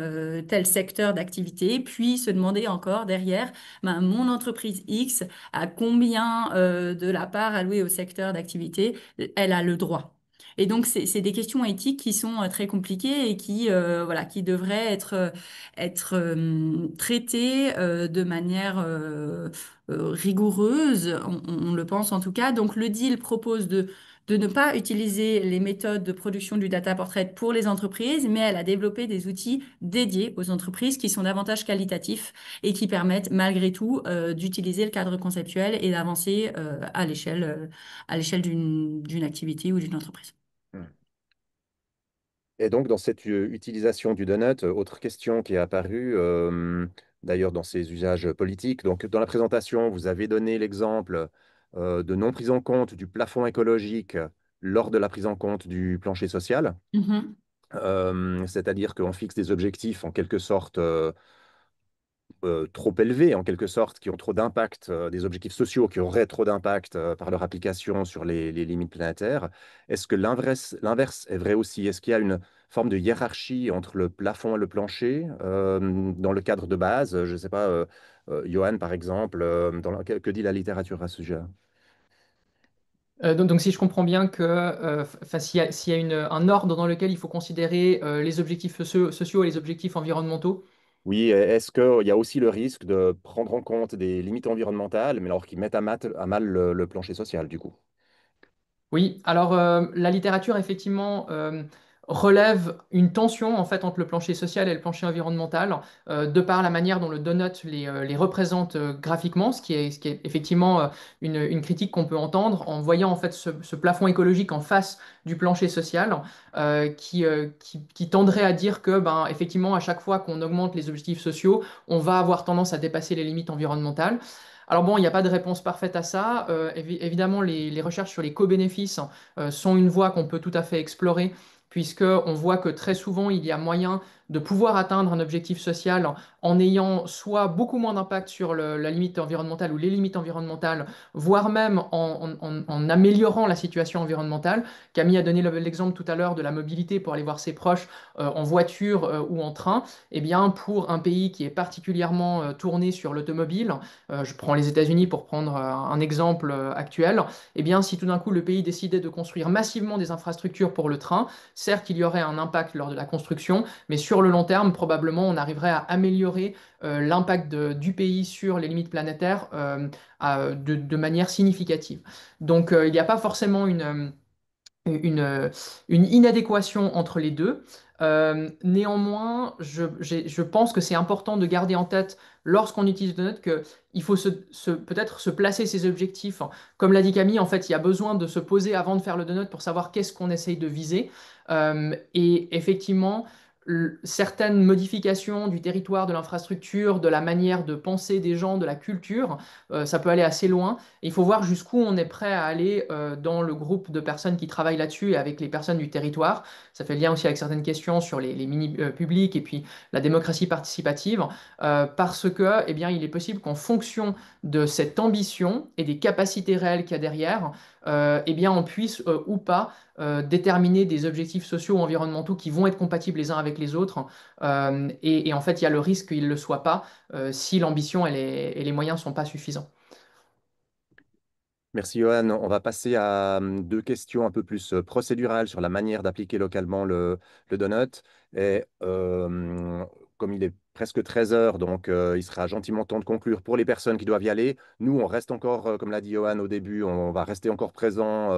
tel secteur d'activité, puis se demander encore derrière, ben, mon entreprise X à combien de la part allouée au secteur d'activité elle a le droit. Et donc, c'est des questions éthiques qui sont très compliquées et voilà, qui devraient être traitées de manière rigoureuse, on le pense en tout cas. Donc, le deal propose de ne pas utiliser les méthodes de production du data portrait pour les entreprises, mais elle a développé des outils dédiés aux entreprises qui sont davantage qualitatifs et qui permettent malgré tout d'utiliser le cadre conceptuel et d'avancer à l'échelle d'une activité ou d'une entreprise. Et donc, dans cette utilisation du donut, autre question qui est apparue, d'ailleurs dans ses usages politiques. Donc, dans la présentation, vous avez donné l'exemple de non prise en compte du plafond écologique lors de la prise en compte du plancher social. Mhm. C'est-à-dire qu'on fixe des objectifs en quelque sorte trop élevés, en quelque sorte, qui ont trop d'impact, des objectifs sociaux qui auraient trop d'impact par leur application sur les limites planétaires. Est-ce que l'inverse est vrai aussi? Est-ce qu'il y a une forme de hiérarchie entre le plafond et le plancher dans le cadre de base? Je ne sais pas, Johan, par exemple, que dit la littérature à ce sujet? Donc, si je comprends bien que s'il y a un ordre dans lequel il faut considérer les objectifs sociaux et les objectifs environnementaux. Oui, est-ce qu'il y a aussi le risque de prendre en compte des limites environnementales, mais alors qui mettent à mal le plancher social, du coup? Oui, alors la littérature effectivement relève une tension en fait entre le plancher social et le plancher environnemental de par la manière dont le donut les représente graphiquement, ce qui est effectivement une critique qu'on peut entendre en voyant en fait ce plafond écologique en face du plancher social qui tendrait à dire que ben effectivement à chaque fois qu'on augmente les objectifs sociaux, on va avoir tendance à dépasser les limites environnementales. Alors bon, il n'y a pas de réponse parfaite à ça. Évidemment, les recherches sur les co-bénéfices sont une voie qu'on peut tout à fait explorer, puisqu'on voit que très souvent, il y a moyen de pouvoir atteindre un objectif social en ayant soit beaucoup moins d'impact sur la limite environnementale ou les limites environnementales, voire même en améliorant la situation environnementale. Camille a donné l'exemple tout à l'heure de la mobilité pour aller voir ses proches en voiture ou en train. Eh bien, pour un pays qui est particulièrement tourné sur l'automobile, je prends les États-Unis pour prendre un exemple actuel, eh bien, si tout d'un coup le pays décidait de construire massivement des infrastructures pour le train, certes, il y aurait un impact lors de la construction, mais sur le long terme, probablement, on arriverait à améliorer l'impact du pays sur les limites planétaires de manière significative. Donc, il n'y a pas forcément une, une inadéquation entre les deux. Néanmoins, je pense que c'est important de garder en tête lorsqu'on utilise Donut qu'il faut peut-être se placer ses objectifs. Comme l'a dit Camille, en fait, il y a besoin de se poser avant de faire le donut pour savoir qu'est-ce qu'on essaye de viser. Et effectivement, certaines modifications du territoire, de l'infrastructure, de la manière de penser des gens, de la culture, ça peut aller assez loin. Il faut voir jusqu'où on est prêt à aller dans le groupe de personnes qui travaillent là-dessus et avec les personnes du territoire. Ça fait lien aussi avec certaines questions sur les mini-publics et puis la démocratie participative, parce que, eh bien, il est possible qu'en fonction de cette ambition et des capacités réelles qu'il y a derrière, eh bien, on puisse ou pas déterminer des objectifs sociaux ou environnementaux qui vont être compatibles les uns avec les autres. Et en fait, il y a le risque qu'ils ne le soient pas si l'ambition et les moyens ne sont pas suffisants. Merci Johan. On va passer à deux questions un peu plus procédurales sur la manière d'appliquer localement le donut. Et comme il est presque 13 heures, donc il sera gentiment temps de conclure pour les personnes qui doivent y aller. Nous, on reste encore, comme l'a dit Johan au début, on va rester encore présent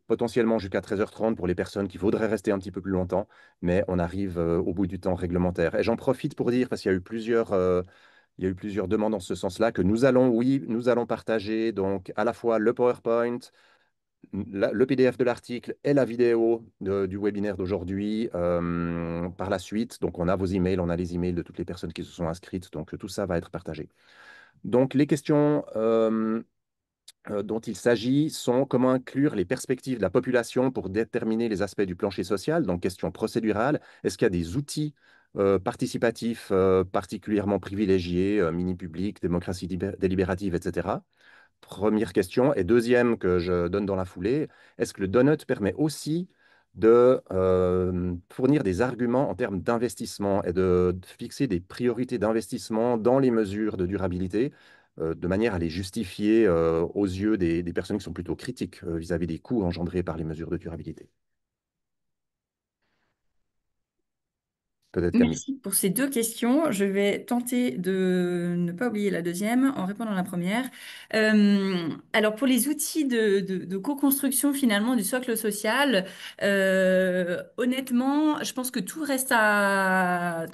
potentiellement jusqu'à 13h30 pour les personnes qui voudraient rester un petit peu plus longtemps, mais on arrive au bout du temps réglementaire. Et j'en profite pour dire, parce qu'il y a eu plusieurs demandes en ce sens-là, que nous allons, oui, nous allons partager donc à la fois le PowerPoint, le PDF de l'article et la vidéo du webinaire d'aujourd'hui par la suite. Donc, on a vos emails, on a les emails de toutes les personnes qui se sont inscrites. Donc, tout ça va être partagé. Donc, les questions dont il s'agit sont comment inclure les perspectives de la population pour déterminer les aspects du plancher social. Donc, question procédurale. Est-ce qu'il y a des outils participatifs particulièrement privilégiés, mini-public, démocratie délibérative, etc. Première question. Et deuxième que je donne dans la foulée, est-ce que le donut permet aussi de fournir des arguments en termes d'investissement et de fixer des priorités d'investissement dans les mesures de durabilité, de manière à les justifier aux yeux des personnes qui sont plutôt critiques vis-à-vis des coûts engendrés par les mesures de durabilité? Peut-être Camille. Merci pour ces deux questions. Je vais tenter de ne pas oublier la deuxième en répondant à la première. Alors pour les outils de co-construction finalement du socle social, honnêtement, je pense que tout reste la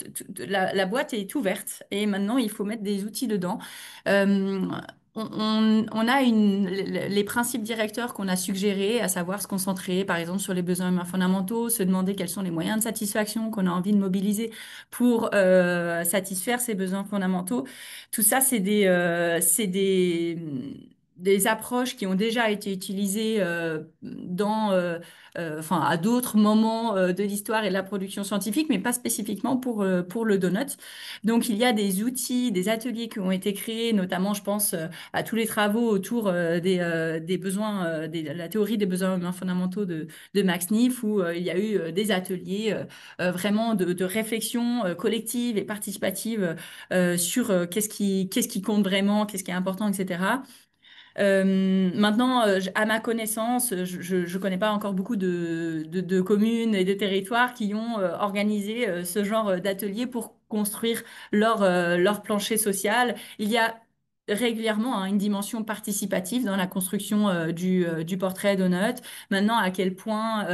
boîte est ouverte et maintenant il faut mettre des outils dedans. Euh, on a les principes directeurs qu'on a suggérés, à savoir se concentrer par exemple sur les besoins humains fondamentaux, se demander quels sont les moyens de satisfaction qu'on a envie de mobiliser pour satisfaire ces besoins fondamentaux. Tout ça, des approches qui ont déjà été utilisées enfin, à d'autres moments de l'histoire et de la production scientifique, mais pas spécifiquement pour le donut. Donc, il y a des outils, des ateliers qui ont été créés, notamment, je pense, à tous les travaux autour des besoins, la théorie des besoins humains fondamentaux de Max Neef, où il y a eu des ateliers vraiment de réflexion collective et participative sur qu'est-ce qui compte vraiment, qu'est-ce qui est important, etc. Maintenant, à ma connaissance, je ne connais pas encore beaucoup de communes et de territoires qui ont organisé ce genre d'atelier pour construire leur plancher social. Il y a régulièrement une dimension participative dans la construction du portrait d'Honut. Maintenant, à quel point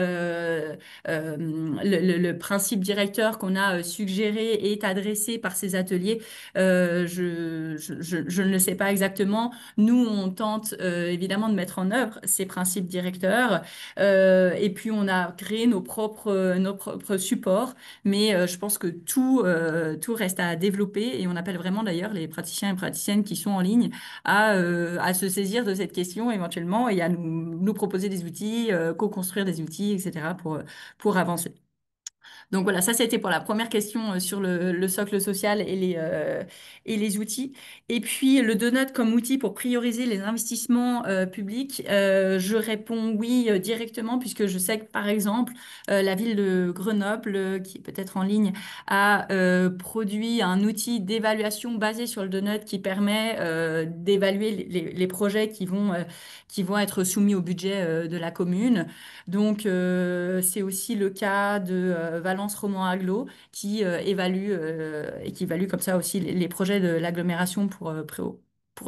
le principe directeur qu'on a suggéré est adressé par ces ateliers, je ne le sais pas exactement. Nous, on tente évidemment de mettre en œuvre ces principes directeurs et puis on a créé nos propres supports, mais je pense que tout reste à développer et on appelle vraiment d'ailleurs les praticiens et praticiennes qui sont en ligne à se saisir de cette question éventuellement et à nous proposer des outils, co-construire des outils, etc. pour avancer. Donc voilà, ça c'était pour la première question sur le socle social et les outils. Et puis le donut comme outil pour prioriser les investissements publics, je réponds oui directement puisque je sais que par exemple la ville de Grenoble, qui est peut-être en ligne, a produit un outil d'évaluation basé sur le donut qui permet d'évaluer les projets qui vont être soumis au budget de la commune. Donc, c'est aussi le cas de Valence Roman Aglo qui évalue comme ça aussi les projets de l'agglomération pour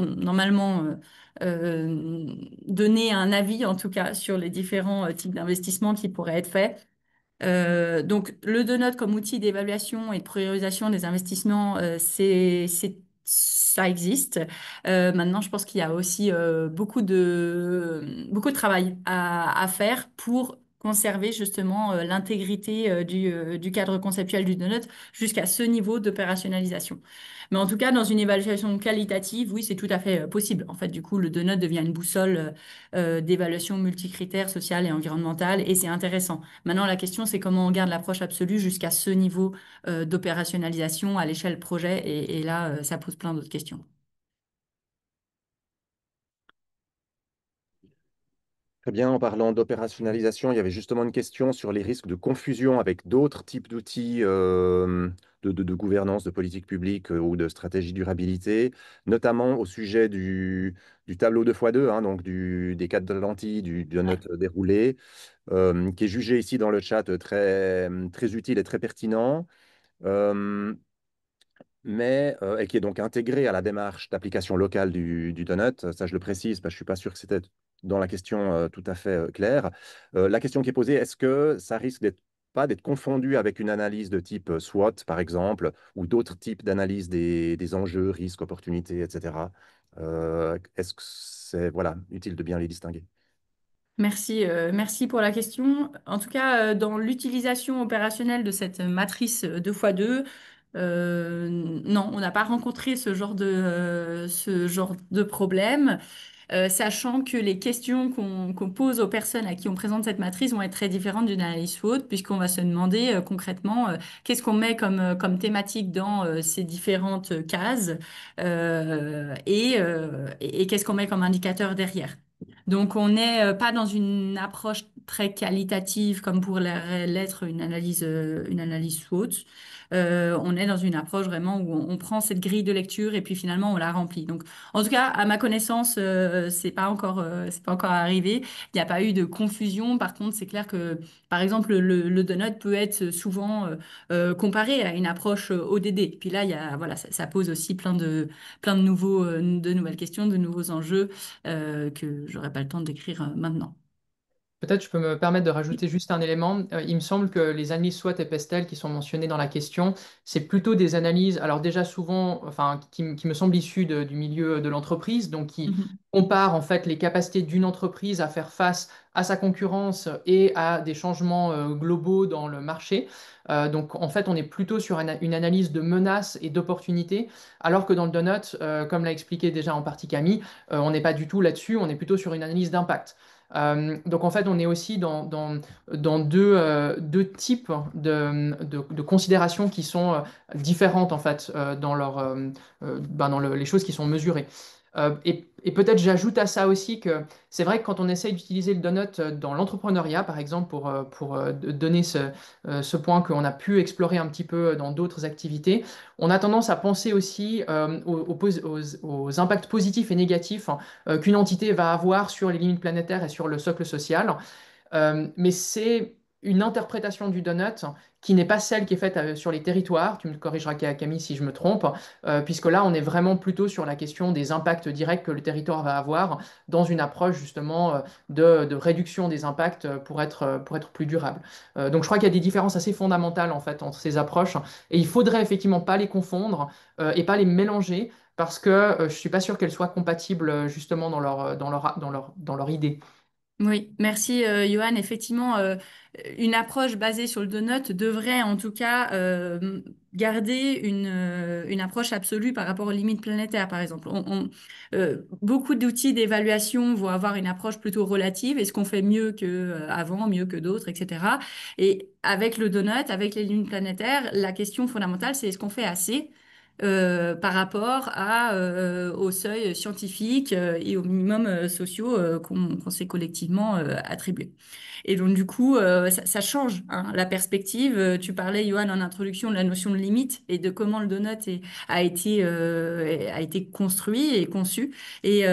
normalement donner un avis, en tout cas, sur les différents types d'investissements qui pourraient être faits. Donc, le donut comme outil d'évaluation et de priorisation des investissements, ça existe. Maintenant, je pense qu'il y a aussi beaucoup de travail à faire pour conserver justement l'intégrité du cadre conceptuel du donut jusqu'à ce niveau d'opérationnalisation. Mais en tout cas, dans une évaluation qualitative, oui, c'est tout à fait possible. En fait, du coup, le donut devient une boussole d'évaluation multicritère sociale et environnementale et c'est intéressant. Maintenant, la question, c'est comment on garde l'approche absolue jusqu'à ce niveau d'opérationnalisation à l'échelle projet. Et là, ça pose plein d'autres questions. Très bien, en parlant d'opérationnalisation, il y avait justement une question sur les risques de confusion avec d'autres types d'outils de gouvernance, de politique publique ou de stratégie durabilité, notamment au sujet du tableau 2x2, hein, donc des quatre lentilles, de Ouais. notes déroulées, qui est jugé ici dans le chat très utile et très pertinent. Euh, et qui est donc intégré à la démarche d'application locale du donut. Ça, je le précise, parce que je ne suis pas sûr que c'était dans la question tout à fait claire. La question qui est posée, est-ce que ça risque pas d'être confondu avec une analyse de type SWOT, par exemple, ou d'autres types d'analyse des enjeux, risques, opportunités, etc. Est-ce que c'est voilà, utile de bien les distinguer? Merci pour la question. En tout cas, dans l'utilisation opérationnelle de cette matrice 2x2, non, on n'a pas rencontré ce genre de problème. Sachant que les questions qu'on pose aux personnes à qui on présente cette matrice vont être très différentes d'une analyse SWOT, puisqu'on va se demander concrètement qu'est-ce qu'on met comme thématique dans ces différentes cases et qu'est-ce qu'on met comme indicateur derrière. Donc, on n'est pas dans une approche très qualitative comme pour l'être une analyse SWOT. On est dans une approche vraiment où on prend cette grille de lecture et puis finalement on la remplit. Donc, en tout cas, à ma connaissance, c'est pas encore arrivé. Il n'y a pas eu de confusion. Par contre, c'est clair que, par exemple, le donut peut être souvent comparé à une approche ODD. Puis là, voilà, ça pose aussi plein de nouvelles questions, de nouveaux enjeux que j'aurais pas le temps de décrire maintenant. Peut-être je peux me permettre de rajouter juste un élément. Il me semble que les analyses SWOT et PESTEL qui sont mentionnées dans la question, c'est plutôt des analyses, alors déjà souvent, enfin, qui me semblent issues du milieu de l'entreprise, donc qui Mhm. comparent en fait les capacités d'une entreprise à faire face à sa concurrence et à des changements globaux dans le marché. Donc en fait, on est plutôt sur une analyse de menaces et d'opportunités, alors que dans le donut, comme l'a expliqué déjà en partie Camille, on n'est pas du tout là-dessus, on est plutôt sur une analyse d'impact. Donc en fait, on est aussi dans deux types de considérations qui sont différentes en fait dans les choses qui sont mesurées. Et peut-être j'ajoute à ça aussi que c'est vrai que quand on essaye d'utiliser le donut dans l'entrepreneuriat, par exemple, pour donner ce point qu'on a pu explorer un petit peu dans d'autres activités, on a tendance à penser aussi aux impacts positifs et négatifs qu'une entité va avoir sur les limites planétaires et sur le socle social. Mais c'est une interprétation du donut qui n'est pas celle qui est faite sur les territoires. Tu me corrigeras, Camille, si je me trompe, puisque là, on est vraiment plutôt sur la question des impacts directs que le territoire va avoir dans une approche justement de réduction des impacts pour être plus durable. Donc, je crois qu'il y a des différences assez fondamentales en fait entre ces approches et il faudrait effectivement pas les confondre et pas les mélanger parce que je suis pas sûr qu'elles soient compatibles justement dans leur idée. Oui, merci Johan. Effectivement, une approche basée sur le donut devrait en tout cas garder une approche absolue par rapport aux limites planétaires, par exemple. Beaucoup d'outils d'évaluation vont avoir une approche plutôt relative. Est-ce qu'on fait mieux qu'avant, mieux que d'autres, etc. Et avec le donut, avec les limites planétaires, la question fondamentale, c'est est-ce qu'on fait assez par rapport aux seuils scientifiques et aux minimums sociaux qu'on s'est collectivement attribués. Et donc, du coup, ça change hein, la perspective. Tu parlais, Johan, en introduction de la notion de limite et de comment le donut a été construit et conçu. Et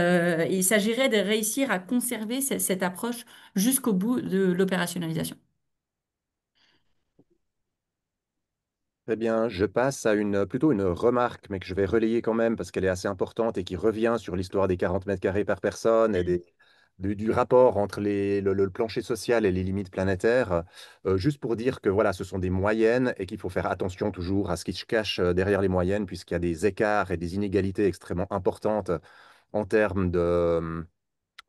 il s'agirait de réussir à conserver cette approche jusqu'au bout de l'opérationnalisation. Très bien, je passe à plutôt une remarque, mais que je vais relayer quand même parce qu'elle est assez importante et qui revient sur l'histoire des 40 mètres carrés par personne et du rapport entre le plancher social et les limites planétaires. Juste pour dire que voilà, ce sont des moyennes et qu'il faut faire attention toujours à ce qui se cache derrière les moyennes, puisqu'il y a des écarts et des inégalités extrêmement importantes en termes de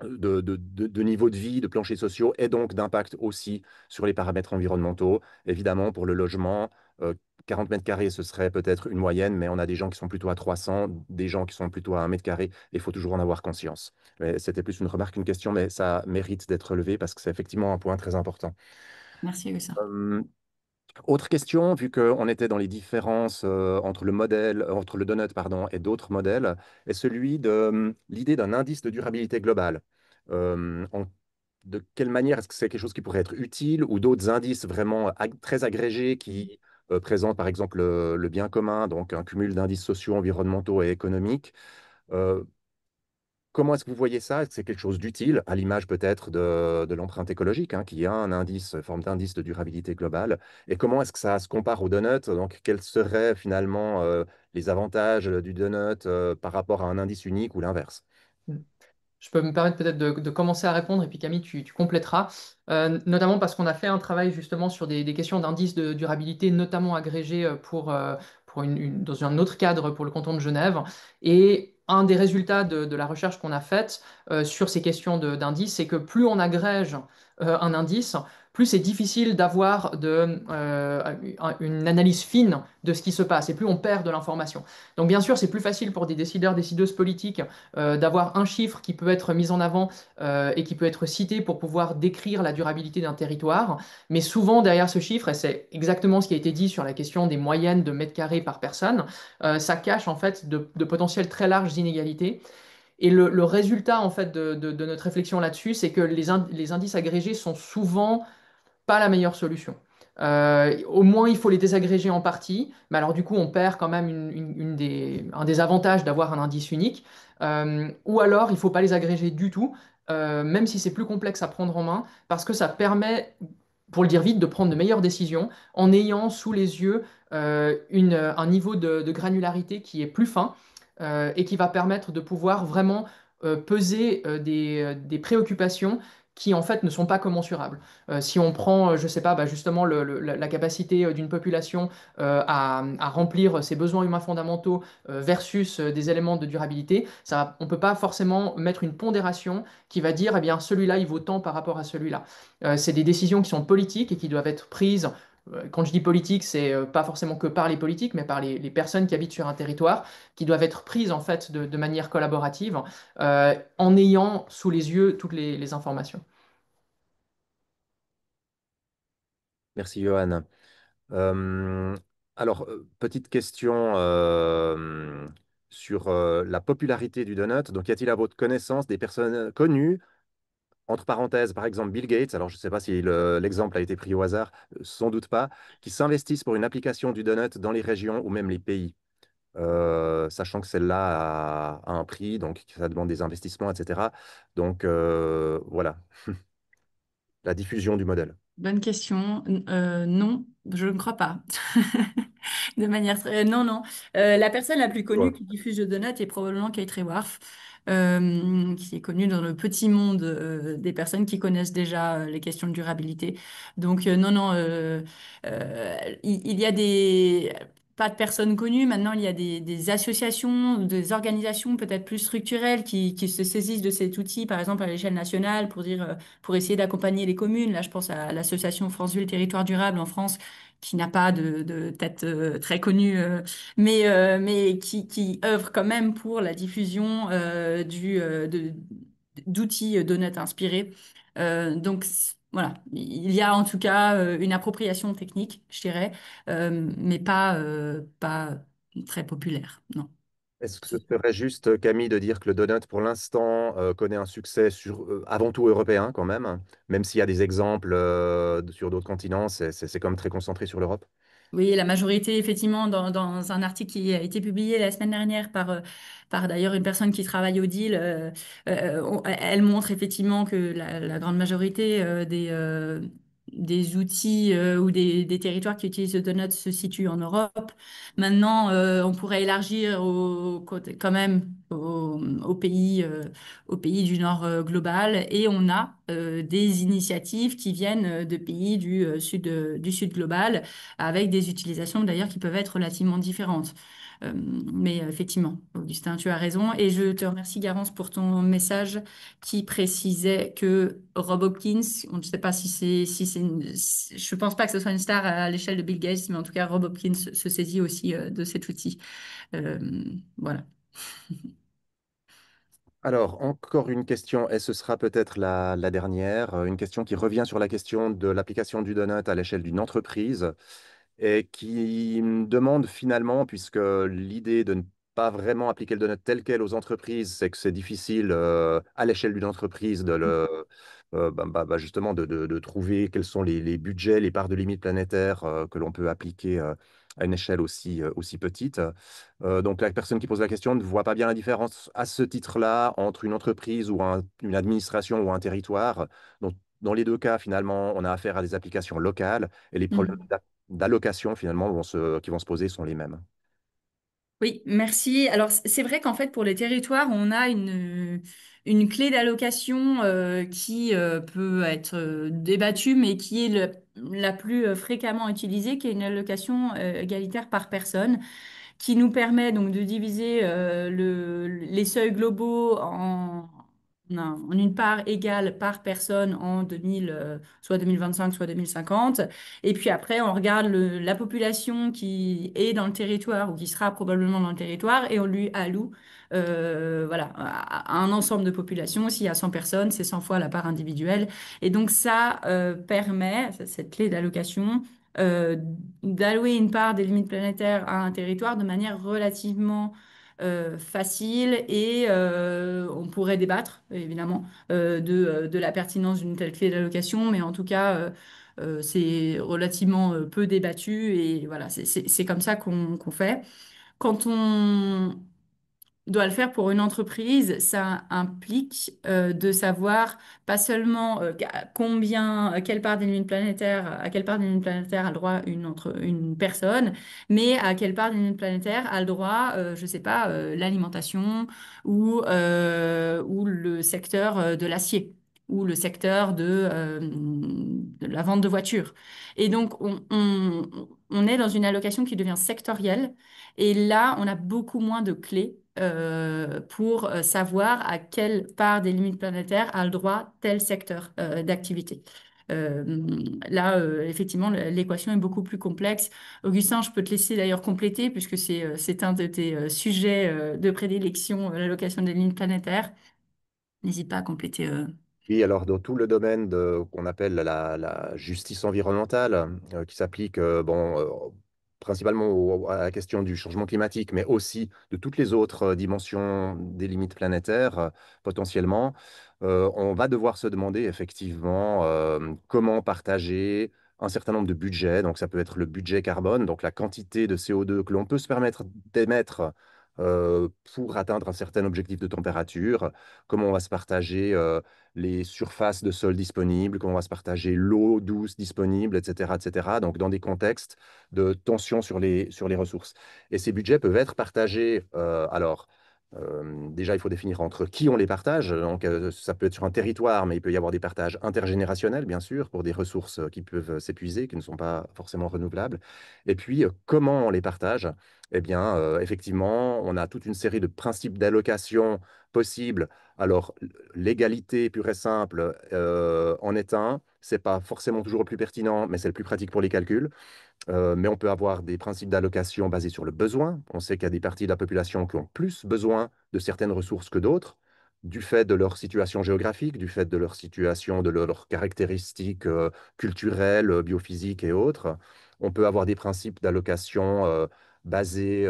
niveau de vie, de planchers sociaux et donc d'impact aussi sur les paramètres environnementaux. Évidemment, pour le logement, 40 mètres carrés, ce serait peut-être une moyenne, mais on a des gens qui sont plutôt à 300, des gens qui sont plutôt à 1 mètre carré. Il faut toujours en avoir conscience. C'était plus une remarque qu'une question, mais ça mérite d'être relevé parce que c'est effectivement un point très important. Merci, Hussard. Euh, Autre question, vu qu'on était dans les différences entre le modèle, entre le donut, pardon, et d'autres modèles, est celui de l'idée d'un indice de durabilité globale. Euh, en- de quelle manière est-ce que c'est quelque chose qui pourrait être utile ou d'autres indices vraiment très agrégés qui présentent par exemple le bien commun, donc un cumul d'indices sociaux, environnementaux et économiques. Euh, Comment est-ce que vous voyez ça? Est-ce que c'est quelque chose d'utile, à l'image peut-être de l'empreinte écologique, hein, qui a un indice, forme d'indice de durabilité globale? Et comment est-ce que ça se compare au donut? Donc, quels seraient finalement les avantages du donut par rapport à un indice unique ou l'inverse? Je peux me permettre peut-être de commencer à répondre et puis Camille, tu compléteras. Notamment parce qu'on a fait un travail justement sur des questions d'indice de durabilité, notamment agrégé pour dans un autre cadre pour le canton de Genève. Et un des résultats de la recherche qu'on a faite sur ces questions d'indice, c'est que plus on agrège un indice, plus c'est difficile d'avoir une analyse fine de ce qui se passe et plus on perd de l'information. Donc bien sûr, c'est plus facile pour des décideurs, décideuses politiques d'avoir un chiffre qui peut être mis en avant et qui peut être cité pour pouvoir décrire la durabilité d'un territoire. Mais souvent, derrière ce chiffre, et c'est exactement ce qui a été dit sur la question des moyennes de mètres carrés par personne, ça cache en fait de potentielles très larges inégalités. Et le résultat en fait de notre réflexion là-dessus, c'est que les indices agrégés sont souvent pas la meilleure solution. Au moins, il faut les désagréger en partie, mais alors du coup, on perd quand même un des avantages d'avoir un indice unique. Ou alors, il ne faut pas les agréger du tout, même si c'est plus complexe à prendre en main, parce que ça permet, pour le dire vite, de prendre de meilleures décisions en ayant sous les yeux un niveau de granularité qui est plus fin et qui va permettre de pouvoir vraiment peser des préoccupations qui en fait ne sont pas commensurables. Si on prend, je sais pas, bah, justement la capacité d'une population à remplir ses besoins humains fondamentaux versus des éléments de durabilité, on ne peut pas forcément mettre une pondération qui va dire, eh bien, celui-là, il vaut tant par rapport à celui-là. C'est des décisions qui sont politiques et qui doivent être prises. Quand je dis politique, c'est pas forcément que par les politiques, mais par les personnes qui habitent sur un territoire, qui doivent être prises en fait de manière collaborative, en ayant sous les yeux toutes les informations. Merci, Johan. Euh, Petite question sur la popularité du donut. Donc, y a-t-il à votre connaissance des personnes connues, entre parenthèses, par exemple Bill Gates, alors je ne sais pas si l'exemple a été pris au hasard, sans doute pas, qui s'investissent pour une application du donut dans les régions ou même les pays, sachant que celle-là a un prix, donc ça demande des investissements, etc. Donc, voilà, la diffusion du modèle. Bonne question. Non, je ne crois pas. De manière non, non. La personne la plus connue Ouais. qui diffuse le donut est probablement Kate Raworth, qui est connue dans le petit monde des personnes qui connaissent déjà les questions de durabilité. Donc, non, non. Il y a des... pas de personnes connues. Maintenant, il y a des associations, des organisations peut-être plus structurelles qui se saisissent de cet outil, par exemple à l'échelle nationale, pour dire, pour essayer d'accompagner les communes. Là, je pense à l'association France Ville Territoire Durable en France, qui n'a pas de tête très connue, mais qui œuvre quand même pour la diffusion d'outils Donut inspirés. Voilà, il y a en tout cas une appropriation technique, je dirais, mais pas très populaire, non. Est-ce que ce serait juste, Camille, de dire que le donut, pour l'instant, connaît un succès avant tout européen quand même s'il y a des exemples sur d'autres continents, c'est quand même très concentré sur l'Europe? Oui, la majorité, effectivement, dans un article qui a été publié la semaine dernière par d'ailleurs une personne qui travaille au deal, elle montre effectivement que la grande majorité des outils ou des territoires qui utilisent le donut se situent en Europe. Maintenant, on pourrait élargir quand même aux pays du Nord global et on a des initiatives qui viennent de pays du Sud global avec des utilisations d'ailleurs qui peuvent être relativement différentes. Mais effectivement, Augustin, tu as raison. Et je te remercie, Garance, pour ton message qui précisait que Rob Hopkins, on ne sait pas je pense pas que ce soit une star à l'échelle de Bill Gates, mais en tout cas, Rob Hopkins se saisit aussi de cet outil. Euh, voilà. Alors, encore une question, et ce sera peut-être la dernière, une question qui revient sur la question de l'application du donut à l'échelle d'une entreprise et qui me demande finalement, puisque l'idée de ne pas vraiment appliquer le donut tel quel aux entreprises, c'est que c'est difficile à l'échelle d'une entreprise justement de trouver quels sont les budgets, les parts de limite planétaires que l'on peut appliquer à une échelle aussi petite. Donc la personne qui pose la question ne voit pas bien la différence à ce titre-là entre une entreprise ou une administration ou un territoire. Donc, dans les deux cas, finalement, on a affaire à des applications locales et les problèmes Mm. d'allocation, finalement, qui vont se poser sont les mêmes. Oui, merci. Alors, c'est vrai qu'en fait, pour les territoires, on a une clé d'allocation qui peut être débattue, mais qui est la plus fréquemment utilisée, qui est une allocation égalitaire par personne qui nous permet donc de diviser les seuils globaux en une part égale par personne en 2000, soit 2025, soit 2050. Et puis après, on regarde la population qui est dans le territoire ou qui sera probablement dans le territoire et on lui alloue voilà, à un ensemble de populations. S'il y a 100 personnes, c'est 100 fois la part individuelle. Et donc ça permet, cette clé d'allocation, euh, d'allouer une part des limites planétaires à un territoire de manière relativement facile et on pourrait débattre évidemment de la pertinence d'une telle clé d'allocation, mais en tout cas c'est relativement peu débattu et voilà, c'est comme ça qu'on fait. Quand on doit le faire pour une entreprise, ça implique de savoir pas seulement quelle part des limites planétaires, à quelle part des limites planétaires a le droit une personne, mais à quelle part des limites planétaires a le droit, je sais pas, l'alimentation ou le secteur de l'acier ou le secteur de la vente de voitures. Et donc, on est dans une allocation qui devient sectorielle et là, on a beaucoup moins de clés pour savoir à quelle part des limites planétaires a le droit tel secteur d'activité. Euh, Là, effectivement, l'équation est beaucoup plus complexe. Augustin, je peux te laisser d'ailleurs compléter, puisque c'est un de tes sujets de prédilection, l'allocation des limites planétaires. N'hésite pas à compléter. Oui, alors dans tout le domaine qu'on appelle la justice environnementale, qui s'applique principalement à la question du changement climatique, mais aussi de toutes les autres dimensions des limites planétaires, potentiellement, on va devoir se demander effectivement comment partager un certain nombre de budgets. Donc ça peut être le budget carbone, donc la quantité de CO2 que l'on peut se permettre d'émettre pour atteindre un certain objectif de température, comment on va se partager les surfaces de sol disponibles, comment on va se partager l'eau douce disponible, etc., etc. Donc, dans des contextes de tension sur les ressources. Et ces budgets peuvent être partagés, Déjà, il faut définir entre qui on les partage. Donc, ça peut être sur un territoire, mais il peut y avoir des partages intergénérationnels, bien sûr, pour des ressources qui peuvent s'épuiser, qui ne sont pas forcément renouvelables. Et puis, comment on les partage? Eh bien, effectivement, on a toute une série de principes d'allocation possibles. Alors, l'égalité pure et simple en est un. C'est pas forcément toujours le plus pertinent, mais c'est le plus pratique pour les calculs. Mais on peut avoir des principes d'allocation basés sur le besoin. On sait qu'il y a des parties de la population qui ont plus besoin de certaines ressources que d'autres, du fait de leur situation géographique, du fait de leur situation, de leurs caractéristiques culturelles, biophysiques et autres. On peut avoir des principes d'allocation basés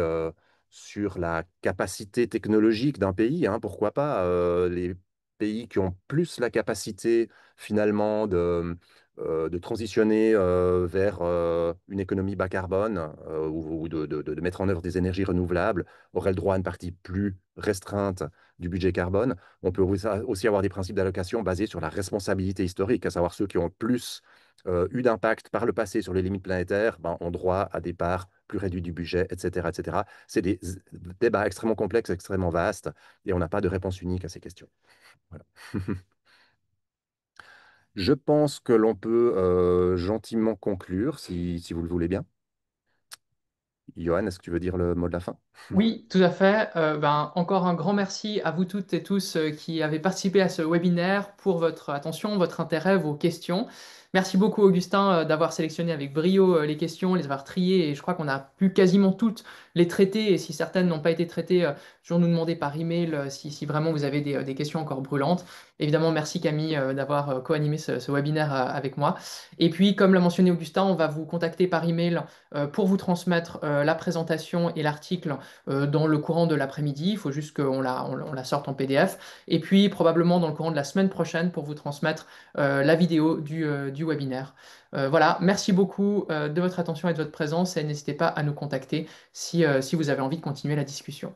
sur la capacité technologique d'un pays, hein, pourquoi pas. Les pays qui ont plus la capacité finalement de transitionner vers une économie bas carbone ou de mettre en œuvre des énergies renouvelables aurait le droit à une partie plus restreinte du budget carbone. On peut aussi avoir des principes d'allocation basés sur la responsabilité historique, à savoir ceux qui ont le plus eu d'impact par le passé sur les limites planétaires, ben, ont droit à des parts plus réduites du budget, etc., etc. C'est des débats extrêmement complexes, extrêmement vastes, et on n'a pas de réponse unique à ces questions. Voilà. Je pense que l'on peut gentiment conclure, si vous le voulez bien. Johan, est-ce que tu veux dire le mot de la fin? Oui, tout à fait. Encore un grand merci à vous toutes et tous qui avez participé à ce webinaire pour votre attention, votre intérêt, vos questions. Merci beaucoup, Augustin, d'avoir sélectionné avec brio les questions, les avoir triées, et je crois qu'on a pu quasiment toutes les traiter. Et si certaines n'ont pas été traitées, toujours nous demander par email si vraiment vous avez des questions encore brûlantes. Évidemment, merci Camille d'avoir co-animé ce webinaire avec moi. Et puis, comme l'a mentionné Augustin, on va vous contacter par email pour vous transmettre la présentation et l'article dans le courant de l'après-midi. Il faut juste qu'on la sorte en PDF. Et puis probablement dans le courant de la semaine prochaine pour vous transmettre la vidéo du webinaire. Voilà, merci beaucoup de votre attention et de votre présence et n'hésitez pas à nous contacter si vous avez envie de continuer la discussion.